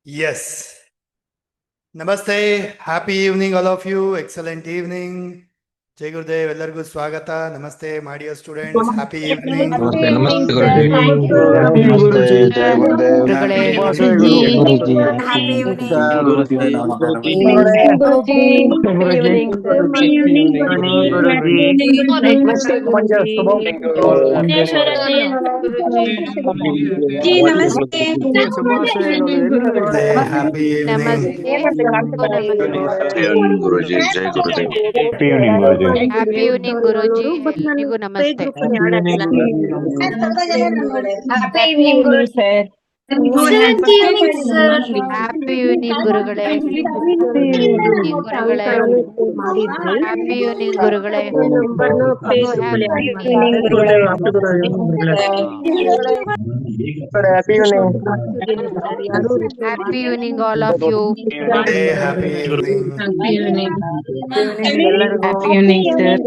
Yes. Namaste. Happy evening, all of you. Excellent evening. Jai Gurudev, ಎಲ್ಲರಿಗೂ ಸ್ವಾಗತ. ನಮಸ್ತೆ, my dear students. Happy evening. ನಮಸ್ತೆ ನಮಸ್ತೆ ಗುರುಜಿ, ಜೈ ಗುರುದೇವ್. Happy evening. ಗುರುಜಿ, ಜೈ ಗುರುದೇವ್. ಹ್ಯಾಪಿ ಈವ್ನಿಂಗ್ ಗುರುಜಿ, ಎಲ್ರಿಗೂ ನಮಸ್ತೆ. Happy evening sir. Happy evening ಗುರುಗಳೇ. ಹ್ಯಾಪಿ ಈವ್ನಿಂಗ್ ಗುರುಗಳೇ. Happy evening all of you. Happy evening. Happy evening sir.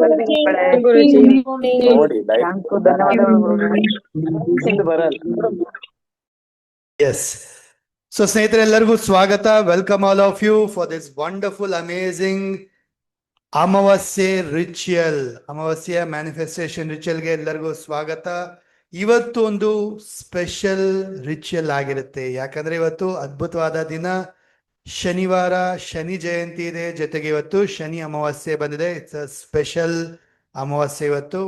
Yes. So, ಸ್ನೇಹಿತರೆ ಎಲ್ಲರಿಗೂ ಸ್ವಾಗತ. Welcome all of you for this wonderful, amazing ಅಮಾವಾಸ್ಯೆ ರಿಚುಯಲ್. ಅಮಾವಾಸ್ಯೆ ಮ್ಯಾನಿಫೆಸ್ಟೇಷನ್ ರಿಚುಯಲ್ಗೆ ಎಲ್ಲರಿಗೂ ಸ್ವಾಗತ. ಇವತ್ತು ಒಂದು ಸ್ಪೆಷಲ್ ರಿಚುಯಲ್ ಆಗಿರುತ್ತೆ. ಯಾಕಂದ್ರೆ ಇವತ್ತು ಅದ್ಭುತವಾದ ದಿನ, ಶನಿವಾರ, ಶನಿ ಜಯಂತಿ ಇದೆ. ಜೊತೆಗೆ ಇವತ್ತು ಶನಿ ಅಮಾವಾಸ್ಯೆ ಬಂದಿದೆ. ಇಟ್ಸ್ ಅ ಸ್ಪೆಷಲ್ ಅಮಾವಾಸ್ಯೆ ಇವತ್ತು.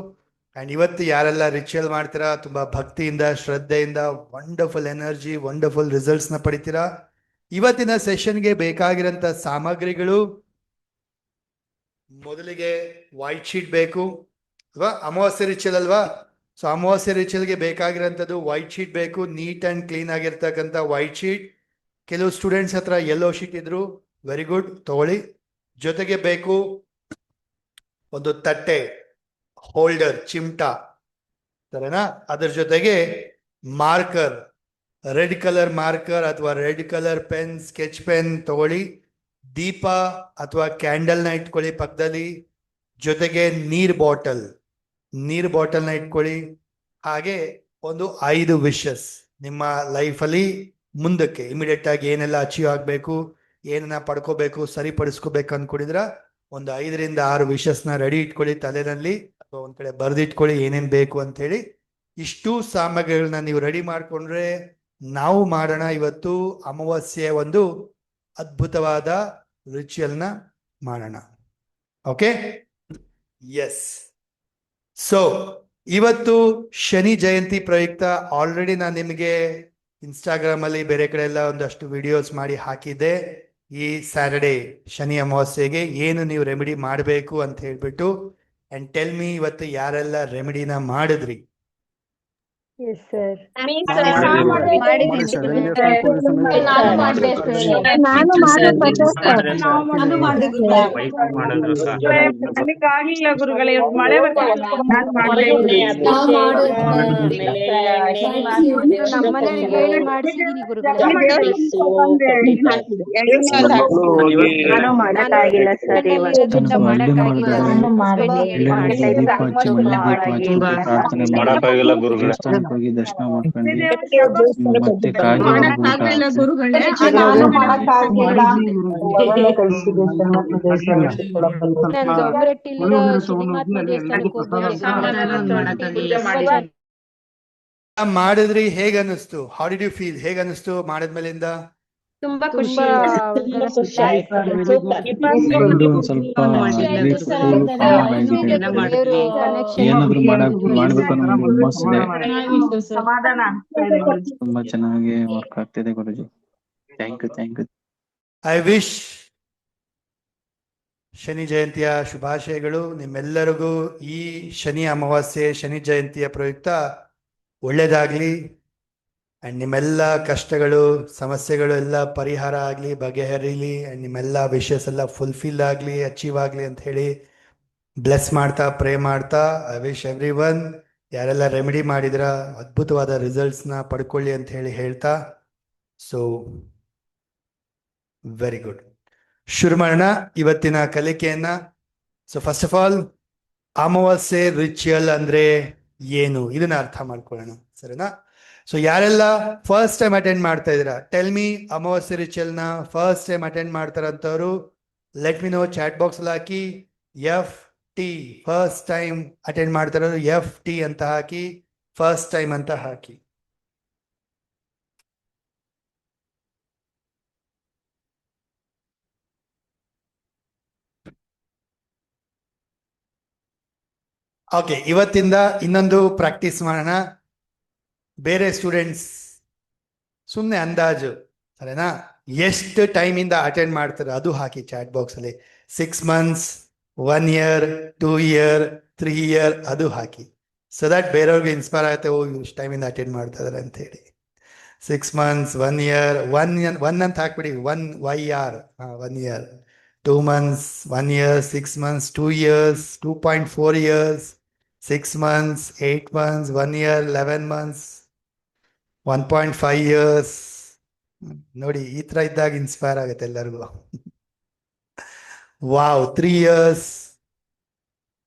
ಅಂಡ್ ಇವತ್ತು ಯಾರೆಲ್ಲ ರಿಚುಯಲ್ ಮಾಡ್ತೀರಾ, ತುಂಬಾ ಭಕ್ತಿಯಿಂದ, ಶ್ರದ್ಧೆಯಿಂದ, ವಂಡರ್ಫುಲ್ ಎನರ್ಜಿ, ವಂಡರ್ಫುಲ್ ರಿಸಲ್ಟ್ಸ್ ನ ಪಡಿತೀರಾ. ಇವತ್ತಿನ ಸೆಷನ್ಗೆ ಬೇಕಾಗಿರೋಂಥ ಸಾಮಗ್ರಿಗಳು, ಮೊದಲಿಗೆ ವೈಟ್ ಶೀಟ್ ಬೇಕು ಅಲ್ವಾ, ಅಮಾವಾಸ್ಯೆ ರಿಚುಯಲ್ ಅಲ್ವಾ. ಸೊ ಅಮಾವಾಸ್ಯೆ ರಿಚುಯಲ್ಗೆ ಬೇಕಾಗಿರೋಂಥದ್ದು ವೈಟ್ ಶೀಟ್ ಬೇಕು. ನೀಟ್ ಅಂಡ್ ಕ್ಲೀನ್ ಆಗಿರ್ತಕ್ಕಂಥ ವೈಟ್ ಶೀಟ್. ಕೆಲವು ಸ್ಟೂಡೆಂಟ್ಸ್ ಹತ್ರ ಯೆಲ್ಲೋ ಶೀಟ್ ಇದ್ರು, ವೆರಿ ಗುಡ್, ತಗೊಳ್ಳಿ. ಜೊತೆಗೆ ಬೇಕು ಒಂದು ತಟ್ಟೆ, ಹೋಲ್ಡರ್, ಚಿಮ್ಟಾ, ಸರಿನಾ. ಅದರ ಜೊತೆಗೆ ಮಾರ್ಕರ್, ರೆಡ್ ಕಲರ್ ಮಾರ್ಕರ್ ಅಥವಾ red colour pen, sketch pen ತಗೊಳ್ಳಿ. ದೀಪ ಅಥವಾ ಕ್ಯಾಂಡಲ್ನ ಇಟ್ಕೊಳ್ಳಿ ಪಕ್ಕದಲ್ಲಿ. ಜೊತೆಗೆ ನೀರ್ ಬಾಟಲ್ನ ಇಟ್ಕೊಳ್ಳಿ. ಹಾಗೆ ಒಂದು 5 ವಿಶಸ್ ನಿಮ್ಮ ಲೈಫಲ್ಲಿ ಮುಂದಕ್ಕೆ ಇಮಿಡಿಯೇಟ್ ಆಗಿ ಏನೆಲ್ಲ ಅಚೀವ್ ಆಗಬೇಕು, ಏನನ್ನ ಪಡ್ಕೋಬೇಕು, ಸರಿಪಡಿಸ್ಕೋಬೇಕು ಅನ್ಕೊಂಡಿದ್ರ ಒಂದು 5ರಿಂದ 6 ವಿಶಸ್ನ ರೆಡಿ ಇಟ್ಕೊಳ್ಳಿ ತಲೆನಲ್ಲಿ, ಅಥವಾ ಒಂದ್ ಕಡೆ ಬರೆದಿಟ್ಕೊಳ್ಳಿ ಏನೇನ್ ಬೇಕು ಅಂತ ಹೇಳಿ. ಇಷ್ಟು ಸಾಮಗ್ರಿಗಳನ್ನ ನೀವು ರೆಡಿ ಮಾಡ್ಕೊಂಡ್ರೆ ನಾವು ಮಾಡೋಣ ಇವತ್ತು ಅಮಾವಾಸ್ಯೆಯ ಒಂದು ಅದ್ಭುತವಾದ ರಿಚುಯಲ್ನ ಮಾಡೋಣ. Okay, S. ಸೊ ಇವತ್ತು ಶನಿ ಜಯಂತಿ ಪ್ರಯುಕ್ತ ಆಲ್ರೆಡಿ ನಾನು ನಿಮಗೆ ಇನ್ಸ್ಟಾಗ್ರಾಮ್ ಅಲ್ಲಿ ಬೇರೆ ಕಡೆ ಎಲ್ಲ ಒಂದಷ್ಟು ವಿಡಿಯೋಸ್ ಮಾಡಿ ಹಾಕಿದ್ದೆ. ಈ ಸ್ಯಾಟರ್ಡೆ ಶನಿ ಅಮಾವಾಸ್ಯೆಗೆ ಏನು ನೀವು ರೆಮಿಡಿ ಮಾಡಬೇಕು ಅಂತ ಹೇಳ್ಬಿಟ್ಟು. ಅಂಡ್ ಟೆಲ್ ಮಿ, ಇವತ್ತು ಯಾರೆಲ್ಲ ರೆಮಿಡಿನ ಮಾಡಿದ್ರಿ? ಗುರುಗಳೇ, ಮಳೆ ನಮ್ಮನೆಯವ್ರಿಗೆ ಹೇಳಿ ಮಾಡಿಸಿದೀನಿ ಗುರುಗಳೇ. ಮಾಡಕ್ಕಾಗಿಲ್ಲ ಸರ್, ಮಾಡಕ್ಕಾಗಿಲ್ಲ ಗುರುಗಳೇ. ಹೋಗಿ ದರ್ಶನ ಮಾಡ್ಕೊಂಡ್ವಿ. ಮತ್ತೆ ಗಂಗರಟ್ಟಿಲಿರೋ ಶನಿಮಹಾತ್ಮ ದೇವಸ್ಥಾನಕ್ಕೆ ಹೋಗ್ಬೇಕು. ಮಾಡಿದ್ರಿ, ಹೇಗ ಅನಿಸ್ತು? How did you feel? ಹೇಗ ಅನಿಸ್ತು ಮಾಡಿದ್ಮೇಲಿಂದ? ತುಂಬಾ ಖುಷಿ. ಏನಾದ್ರು ಮಾಡ್ಬೇಕು ಅನ್ನೋ ಮನಸ್ಸಿದೆ. ತುಂಬಾ ಚೆನ್ನಾಗಿ ವರ್ಕ್ ಆಗ್ತಿದೆ ಗುರುಜಿ. Thank you. ಐ ವಿಶ್ ಶನಿ ಜಯಂತಿಯ ಶುಭಾಶಯಗಳು ನಿಮ್ಮೆಲ್ಲರಿಗೂ. ಈ ಶನಿ ಅಮಾವಾಸ್ಯೆ, ಶನಿ ಜಯಂತಿಯ ಪ್ರಯುಕ್ತ ಒಳ್ಳೇದಾಗ್ಲಿ. ಅಂಡ್ ನಿಮ್ಮೆಲ್ಲ ಕಷ್ಟಗಳು, ಸಮಸ್ಯೆಗಳು ಎಲ್ಲ ಪರಿಹಾರ ಆಗಲಿ, ಬಗೆಹರಿಲಿ. ಅಂಡ್ ನಿಮ್ಮೆಲ್ಲ ವಿಷಸ್ ಎಲ್ಲ ಫುಲ್ಫಿಲ್ ಆಗಲಿ, ಅಚೀವ್ ಆಗಲಿ ಅಂತ ಹೇಳಿ ಬ್ಲೆಸ್ ಮಾಡ್ತಾ, ಪ್ರೇ ಮಾಡ್ತಾ, ಐ ವಿಶ್ ಎವ್ರಿ ಒನ್ ಯಾರೆಲ್ಲ ರೆಮಿಡಿ ಮಾಡಿದ್ರ ಅದ್ಭುತವಾದ ರಿಸಲ್ಟ್ಸ್ನ ಪಡ್ಕೊಳ್ಳಿ ಅಂತ ಹೇಳಿ ಹೇಳ್ತಾ, ಸೊ ವೆರಿ ಗುಡ್. ಶುರು ಮಾಡೋಣ ಇವತ್ತಿನ ಕಲಿಕೆಯನ್ನ. ಸೊ ಫಸ್ಟ್ ಆಫ್ ಆಲ್, ಅಮಾವಾಸ್ಯೆ ರಿಚುಯಲ್ ಅಂದ್ರೆ ಏನು, ಇದನ್ನ ಅರ್ಥ ಮಾಡ್ಕೊಳ್ಳೋಣ, ಸರಿನಾ? ಸೊ ಯಾರೆಲ್ಲ ಫಸ್ಟ್ ಟೈಮ್ ಅಟೆಂಡ್ ಮಾಡ್ತಾ ಇದ್ದೀರಾ, ಟೆಲ್ ಮಿ ಅಮಾವಾಸ್ಯೆ ರಿಚುವಲ್ನ ಫಸ್ಟ್ ಟೈಮ್ ಅಟೆಂಡ್ ಮಾಡ್ತಾರಂತವ್ರು let me know, chat box ಅಲ್ಲಿ ಹಾಕಿ. FT ಫಸ್ಟ್ ಟೈಮ್ ಅಟೆಂಡ್ ಮಾಡ್ತಾರೋರು FT ಅಂತ ಹಾಕಿ, ಫಸ್ಟ್ ಟೈಮ್ ಅಂತ ಹಾಕಿ. ಓಕೆ, ಇವತ್ತಿಂದ ಇನ್ನೊಂದು ಪ್ರಾಕ್ಟೀಸ್ ಮಾಡೋಣ. ಬೇರೆ ಸ್ಟೂಡೆಂಟ್ಸ್ ಸುಮ್ಮನೆ ಅಂದಾಜು, ಸರಿನಾ, ಎಷ್ಟು ಟೈಮಿಂದ ಅಟೆಂಡ್ ಮಾಡ್ತಾರೆ ಅದು ಹಾಕಿ ಚಾಟ್ ಬಾಕ್ಸ್ ಅಲ್ಲಿ. 6 months, 1 year, 2 year, 3 year ಅದು ಹಾಕಿ. ಸೊ ದಟ್ ಬೇರೆಯವ್ರಿಗೆ ಇನ್ಸ್ಪೈರ್ ಆಗುತ್ತೆ, ಓ ಇಷ್ಟು ಟೈಮಿಂದ ಅಟೆಂಡ್ ಮಾಡ್ತಾ ಇದಾರೆ ಅಂತ ಹೇಳಿ. 6 months, 1 year, 1 ಅಂತ ಹಾಕ್ಬಿಡಿ, 1 YR, 1 year, 2 months, 1 year, 6 months, 2 years, 2.4 years, 6 months, 8 months, 1 year, 11 months, 1.5 years. ನೋಡಿ, ಈ ತರ ಇದ್ದಾಗ ಇನ್ಸ್ಪೈರ್ ಆಗುತ್ತೆ ಎಲ್ಲರಿಗೂ. Wow, 3 years,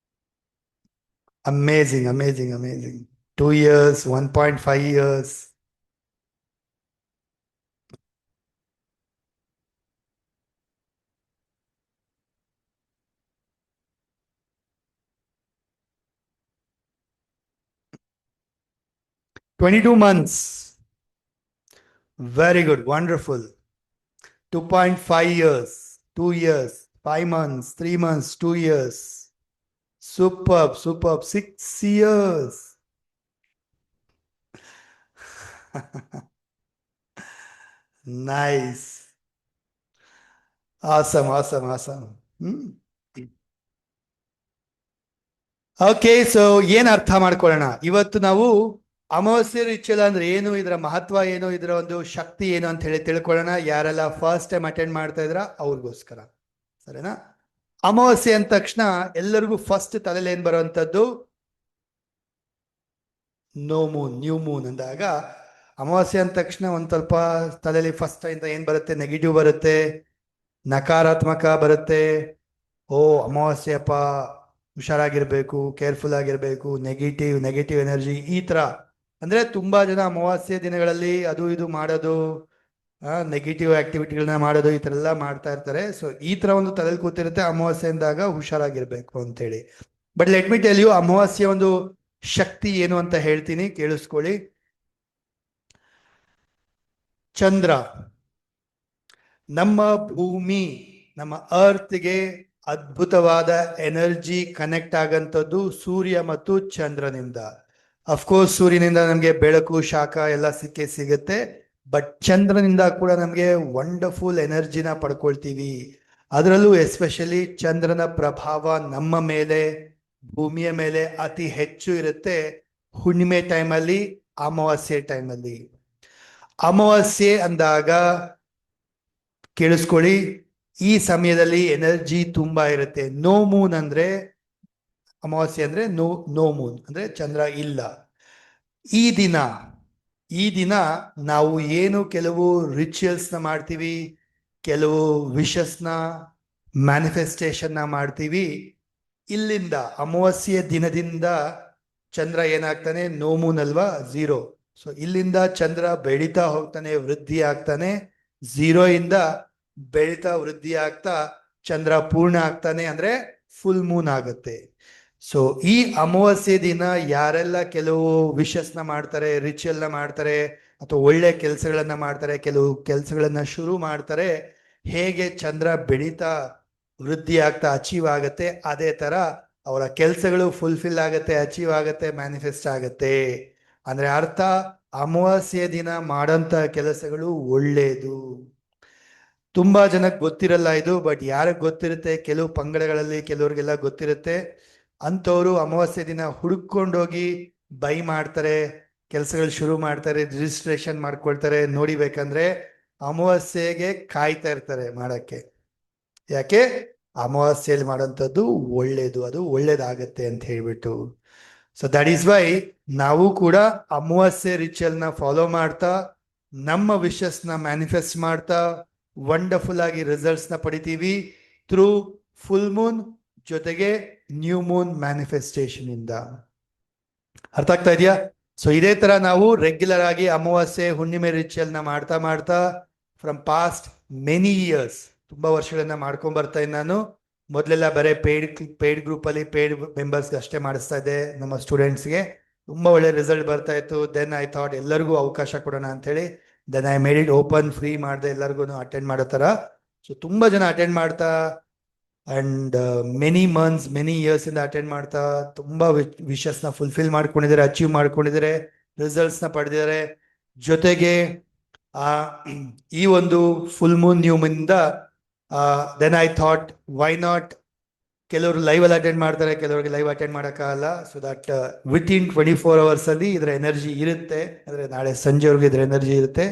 amazing amazing amazing. 2 years, 1.5 years. "22 months. Very good, wonderful. 2.5 years, 2 years, 5 months, 3 months, 2 years. Superb, superb. 6 years. Nice. Awesome, awesome, awesome. Okay, so ಏನ್ ಅರ್ಥ ಮಾಡ್ಕೊಳ್ಳೋಣ. ಇವತ್ತು ನಾವು ಅಮಾವಾಸ್ಯೆ ರಿಚುವಲ್ ಅಂದ್ರೆ ಏನು, ಇದರ ಮಹತ್ವ ಏನು, ಇದರ ಒಂದು ಶಕ್ತಿ ಏನು ಅಂತ ಹೇಳಿ ತಿಳ್ಕೊಳ್ಳೋಣ. ಯಾರೆಲ್ಲ ಫಸ್ಟ್ ಟೈಮ್ ಅಟೆಂಡ್ ಮಾಡ್ತಾ ಇದ್ರ ಅವ್ರಿಗೋಸ್ಕರ, ಸರಿನಾ? ಅಮಾವಾಸ್ಯೆ ಅಂದ ತಕ್ಷಣ ಎಲ್ಲರಿಗೂ ಫಸ್ಟ್ ತಲೆಯಲ್ಲಿ ಏನ್ ಬರುವಂತದ್ದು, ನೋ ಮೂನ್, ನ್ಯೂ ಮೂನ್ ಅಂದಾಗ ಅಮಾವಾಸ್ಯೆ ಅಂದ ತಕ್ಷಣ ಒಂದ್ ಸ್ವಲ್ಪ ತಲೆಯಲ್ಲಿ ಫಸ್ಟ್ ಇಂದ ಏನ್ ಬರುತ್ತೆ, ನೆಗೆಟಿವ್ ಬರುತ್ತೆ, ನಕಾರಾತ್ಮಕ ಬರುತ್ತೆ. ಓ ಅಮಾವಾಸ್ಯೆಪ್ಪ, ಹುಷಾರಾಗಿರ್ಬೇಕು, ಕೇರ್ಫುಲ್ ಆಗಿರ್ಬೇಕು, ನೆಗೆಟಿವ್ ಎನರ್ಜಿ, ಈ ತರ. ಅಂದ್ರೆ ತುಂಬಾ ಜನ ಅಮಾವಾಸ್ಯೆ ದಿನಗಳಲ್ಲಿ ಅದು ಇದು ಮಾಡೋದು, ನೆಗೆಟಿವ್ ಆಕ್ಟಿವಿಟಿಗಳನ್ನ ಮಾಡೋದು, ಈ ತರ ಎಲ್ಲ ಮಾಡ್ತಾ ಇರ್ತಾರೆ. ಸೊ ಈ ತರ ಒಂದು ತಲೆಯಲ್ಲಿ ಕೂತಿರುತ್ತೆ, ಅಮಾವಾಸ್ಯೆ ಅಂದಾಗ ಹುಷಾರಾಗಿರ್ಬೇಕು ಅಂತೇಳಿ. But let me tell you, ಅಮಾವಾಸ್ಯೆ ಒಂದು ಶಕ್ತಿ ಏನು ಅಂತ ಹೇಳ್ತೀನಿ, ಕೇಳಿಸ್ಕೊಳ್ಳಿ. ಚಂದ್ರ, ನಮ್ಮ ಭೂಮಿ, ನಮ್ಮ ಅರ್ತ್ಗೆ ಅದ್ಭುತವಾದ ಎನರ್ಜಿ ಕನೆಕ್ಟ್ ಆಗಂತದ್ದು ಸೂರ್ಯ ಮತ್ತು ಚಂದ್ರನಿಂದ. ಅಫ್ಕೋರ್ಸ್ ಸೂರ್ಯನಿಂದ ನಮಗೆ ಬೆಳಕು, ಶಾಖ ಎಲ್ಲ ಸಿಗುತ್ತೆ, ಬಟ್ ಚಂದ್ರನಿಂದ ಕೂಡ ನಮಗೆ ವಂಡರ್ಫುಲ್ ಎನರ್ಜಿನ ಪಡ್ಕೊಳ್ತೀವಿ. ಅದರಲ್ಲೂ ಎಸ್ಪೆಷಲಿ ಚಂದ್ರನ ಪ್ರಭಾವ ನಮ್ಮ ಮೇಲೆ, ಭೂಮಿಯ ಮೇಲೆ ಅತಿ ಹೆಚ್ಚು ಇರುತ್ತೆ ಹುಣ್ಣಿಮೆ ಟೈಮಲ್ಲಿ, ಅಮಾವಾಸ್ಯೆ ಟೈಮಲ್ಲಿ. ಅಮಾವಾಸ್ಯೆ ಅಂದಾಗ ಕೇಳಿಸ್ಕೊಳ್ಳಿ, ಈ ಸಮಯದಲ್ಲಿ ಎನರ್ಜಿ ತುಂಬಾ ಇರುತ್ತೆ. ನೋ ಮೂನ್ ಅಂದ್ರೆ, ಅಮಾವಾಸ್ಯೆ ಅಂದ್ರೆ ನೋ ಮೂನ್ ಅಂದ್ರೆ ಚಂದ್ರ ಇಲ್ಲ. ಈ ದಿನ ನಾವು ಏನು ಕೆಲವು ರಿಚುವಲ್ಸ್ ನ ಮಾಡ್ತೀವಿ, ಕೆಲವು ವಿಶಸ್ನ ಮ್ಯಾನಿಫೆಸ್ಟೇಷನ್ ನ ಮಾಡ್ತೀವಿ. ಇಲ್ಲಿಂದ ಅಮಾವಾಸ್ಯೆ ದಿನದಿಂದ ಚಂದ್ರ ಏನಾಗ್ತಾನೆ, ನೋ ಮೂನ್ ಅಲ್ವಾ, 0. ಸೊ ಇಲ್ಲಿಂದ ಚಂದ್ರ ಬೆಳೀತಾ ಹೋಗ್ತಾನೆ, ವೃದ್ಧಿ ಆಗ್ತಾನೆ. 0 ಇಂದ ಬೆಳೀತಾ ವೃದ್ಧಿ ಆಗ್ತಾ ಚಂದ್ರ ಪೂರ್ಣ ಆಗ್ತಾನೆ, ಅಂದ್ರೆ ಫುಲ್ ಮೂನ್ ಆಗುತ್ತೆ. ಸೊ ಈ ಅಮಾವಾಸ್ಯೆ ದಿನ ಯಾರೆಲ್ಲ ಕೆಲವು ವಿಶಸ್ನ ಮಾಡ್ತಾರೆ, ರಿಚುವಲ್ ನ ಮಾಡ್ತಾರೆ, ಅಥವಾ ಒಳ್ಳೆ ಕೆಲಸಗಳನ್ನ ಮಾಡ್ತಾರೆ, ಕೆಲವು ಕೆಲಸಗಳನ್ನ ಶುರು ಮಾಡ್ತಾರೆ, ಹೇಗೆ ಚಂದ್ರ ಬೆಳೀತಾ ವೃದ್ಧಿ ಆಗ್ತಾ ಅಚೀವ್ ಆಗತ್ತೆ, ಅದೇ ತರ ಅವರ ಕೆಲಸಗಳು ಫುಲ್ಫಿಲ್ ಆಗತ್ತೆ, ಅಚೀವ್ ಆಗತ್ತೆ, ಮ್ಯಾನಿಫೆಸ್ಟ್ ಆಗತ್ತೆ. ಅಂದ್ರೆ ಅರ್ಥ, ಅಮಾವಾಸ್ಯೆ ದಿನ ಮಾಡಂತ ಕೆಲಸಗಳು ಒಳ್ಳೇದು. ತುಂಬಾ ಜನಕ್ಕೆ ಗೊತ್ತಿರಲ್ಲ ಇದು, ಬಟ್ ಯಾರಿಗೆ ಗೊತ್ತಿರುತ್ತೆ, ಕೆಲವು ಪಂಗಡಗಳಲ್ಲಿ ಕೆಲವ್ರಿಗೆಲ್ಲ ಗೊತ್ತಿರುತ್ತೆ. ಅಂಥವ್ರು ಅಮಾವಾಸ್ಯೆ ದಿನ ಹುಡುಕೊಂಡೋಗಿ ಬೈ ಮಾಡ್ತಾರೆ, ಕೆಲಸಗಳು ಶುರು ಮಾಡ್ತಾರೆ, ರಿಜಿಸ್ಟ್ರೇಷನ್ ಮಾಡ್ಕೊಳ್ತಾರೆ. ನೋಡಿಬೇಕಂದ್ರೆ ಅಮಾವಾಸ್ಯೆಗೆ ಕಾಯ್ತಾ ಇರ್ತಾರೆ ಮಾಡಕ್ಕೆ. ಯಾಕೆ? ಅಮಾವಾಸ್ಯೆಯಲ್ಲಿ ಮಾಡೋಂಥದ್ದು ಒಳ್ಳೇದು, ಅದು ಒಳ್ಳೇದಾಗತ್ತೆ ಅಂತ ಹೇಳ್ಬಿಟ್ಟು. ಸೊ ದಟ್ ಈಸ್ ವೈ ನಾವು ಕೂಡ ಅಮಾವಾಸ್ಯೆ ರಿಚುವಲ್ ನ ಫಾಲೋ ಮಾಡ್ತಾ, ನಮ್ಮ ವಿಶಸ್ ನ ಮ್ಯಾನಿಫೆಸ್ಟ್ ಮಾಡ್ತಾ, ವಂಡರ್ಫುಲ್ ಆಗಿ ರಿಸಲ್ಟ್ಸ್ ನ ಪಡಿತೀವಿ ಥ್ರೂ ಫುಲ್ ಮೂನ್ ಜೊತೆಗೆ ನ್ಯೂ ಮೂನ್ ಮ್ಯಾನಿಫೆಸ್ಟೇಷನ್ ಇಂದ. ಅರ್ಥ ಆಗ್ತಾ ಇದೆಯಾ? ಸೊ ಇದೇ ತರ ನಾವು ರೆಗ್ಯುಲರ್ ಆಗಿ ಅಮಾವಾಸ್ಯೆ ಹುಣ್ಣಿಮೆ ರಿಚುವಲ್ ನ ಮಾಡ್ತಾ ಮಾಡ್ತಾ ಫ್ರಮ್ ಪಾಸ್ಟ್ ಮೆನಿ ಇಯರ್ಸ್, ತುಂಬಾ ವರ್ಷಗಳನ್ನ ಮಾಡ್ಕೊಂಡ್ ಬರ್ತಾ ಇದ್ದೀನಿ ನಾನು. ಮೊದಲೆಲ್ಲ ಬರೀ ಪೇಯ್ಡ್ ಗ್ರೂಪ್ ಅಲ್ಲಿ ಪೇಯ್ಡ್ ಮೆಂಬರ್ಸ್ ಅಷ್ಟೇ ಮಾಡಿಸ್ತಾ ಇದ್ದೆ ನಮ್ಮ ಸ್ಟೂಡೆಂಟ್ಸ್ಗೆ. ತುಂಬಾ ಒಳ್ಳೆ ರಿಸಲ್ಟ್ ಬರ್ತಾ ಇತ್ತು. ದೆನ್ ಐ ಥಾಟ್ ಎಲ್ಲರಿಗೂ ಅವಕಾಶ ಕೊಡೋಣ ಅಂತ ಹೇಳಿ then I made it open, free ಮಾಡಿದೆ ಎಲ್ಲರಿಗೂ ಅಟೆಂಡ್ ಮಾಡೋ ತರ. ಸೊ ತುಂಬಾ ಜನ ಅಟೆಂಡ್ ಮಾಡ್ತಾ and many months many years ಇಂದ ಅಟೆಂಡ್ ಮಾಡ್ತಾ ತುಂಬಾ ವಿಶಸ್ ನ ಫುಲ್ಫಿಲ್ ಮಾಡ್ಕೊಂಡಿದ್ದಾರೆ, ಅಚೀವ್ ಮಾಡ್ಕೊಂಡಿದ್ದಾರೆ, ರಿಸಲ್ಟ್ಸ್ ನ ಪಡೆದಿದ್ದಾರೆ. ಜೊತೆಗೆ ಆ ಈ ಒಂದು ಫುಲ್ ಮೂನ್ ನ್ಯೂ ಮೂನ್ ಇಂದ then I thought why not, ಕೆಲವರು ಲೈವ್ ಅಲ್ಲಿ ಅಟೆಂಡ್ ಮಾಡ್ತಾರೆ, ಕೆಲವರಿಗೆ ಲೈವ್ ಅಟೆಂಡ್ ಮಾಡೋಕ್ಕಾಗಲ್ಲ. So that within 24 hours ಅಲ್ಲಿ ಇದರ ಎನರ್ಜಿ ಇರುತ್ತೆ, ಅಂದ್ರೆ ನಾಳೆ ಸಂಜೆವರೆಗೆ ಇದರ ಎನರ್ಜಿ ಇರುತ್ತೆ.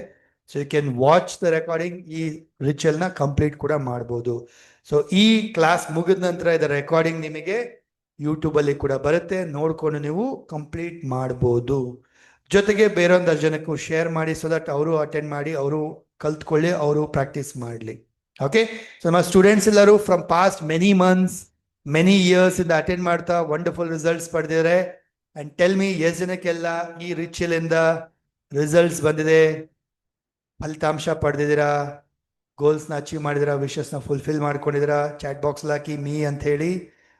So you can watch the recording, ಈ ರಿಚುವಲ್ ನ ಕಂಪ್ಲೀಟ್ ಕೂಡ ಮಾಡ್ಬೋದು. ಸೊ ಈ ಕ್ಲಾಸ್ ಮುಗಿದ ನಂತರ ಇದರ ರೆಕಾರ್ಡಿಂಗ್ ನಿಮಗೆ ಯೂಟ್ಯೂಬ್ ಅಲ್ಲಿ ಕೂಡ ಬರುತ್ತೆ, ನೋಡ್ಕೊಂಡು ನೀವು ಕಂಪ್ಲೀಟ್ ಮಾಡ್ಬೋದು. ಜೊತೆಗೆ ಬೇರೊಂದಷ್ಟು ಜನಕ್ಕೂ ಶೇರ್ ಮಾಡಿ, ಸೊ ದಟ್ ಅವರು ಅಟೆಂಡ್ ಮಾಡಿ, ಅವರು ಕಲ್ತ್ಕೊಳ್ಳಿ, ಅವರು ಪ್ರಾಕ್ಟೀಸ್ ಮಾಡಲಿ. ಓಕೆ, ಸೊ ನಮ್ಮ ಸ್ಟೂಡೆಂಟ್ಸ್ ಎಲ್ಲರೂ from past many months many years ಇಂದ ಅಟೆಂಡ್ ಮಾಡ್ತಾ ವಂಡರ್ಫುಲ್ ರಿಸಲ್ಟ್ಸ್ ಪಡೆದಿದ್ದಾರೆ. ಅಂಡ್ ಟೆಲ್ ಮಿ, ಎಷ್ಟು ಜನಕ್ಕೆಲ್ಲ ಈ ರಿಚುವಲ್ ಇಂದ ರಿಸಲ್ಟ್ಸ್ ಬಂದಿದೆ, ಫಲಿತಾಂಶ ಪಡೆದಿದ್ದೀರಾ, ಗೋಲ್ಸ್ ನ ಅಚೀವ್ ಮಾಡಿದಿರಾ, ವಿಶಸ್ ನ ಫುಲ್ಫಿಲ್ ಮಾಡ್ಕೊಂಡಿದ್ದೀರಾ? ಚಾಟ್ ಬಾಕ್ಸ್ ಹಾಕಿ ಮೀ ಅಂತ ಹೇಳಿ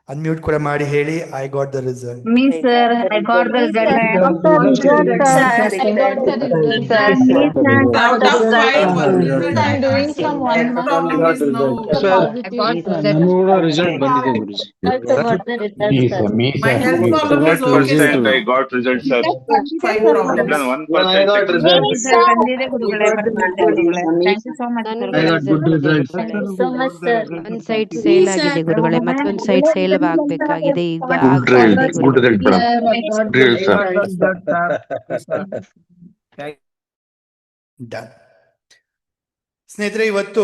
ಅನ್ಮ್ಯೂಟ್ ಕೂಡ ಮಾಡಿ ಹೇಳಿ, I got the result. Me, sir. I got the result. Out of 5, one result I'm doing I from got. 1 The problem is now. ನಾನು ಕೂಡ ರಿಸಲ್ಟ್ ಬಂದಿದೆ ಗುರುಜಿ. My health problem is okay. 1% I got result, sir. 5 problems. Then 1%. ಬಂದಿದೆ ಗುರುಗಳೇ, ಬರ್ತಿದ್ದೆ ಗುರುಗಳೇ. Thank you so much, ನನಗೂ ಗುರುಗಳೇ. result ಬಂದಿದೆ. So much, sir. ಒಂದ್ ಸೈಡ್ ಸೇಲ್ ಆಗಿದೆ ಗುರುಗಳೇ, ಮತ್ತೊಂದ್ ಸೈಡ್ ಸೇಲ್ ಆಗ್ಬೇಕಾಗಿದೆ. ಈಗ Good result, good result, madam. Good result, sir. Done. ಸ್ನೇಹಿತರೆ, ಇವತ್ತು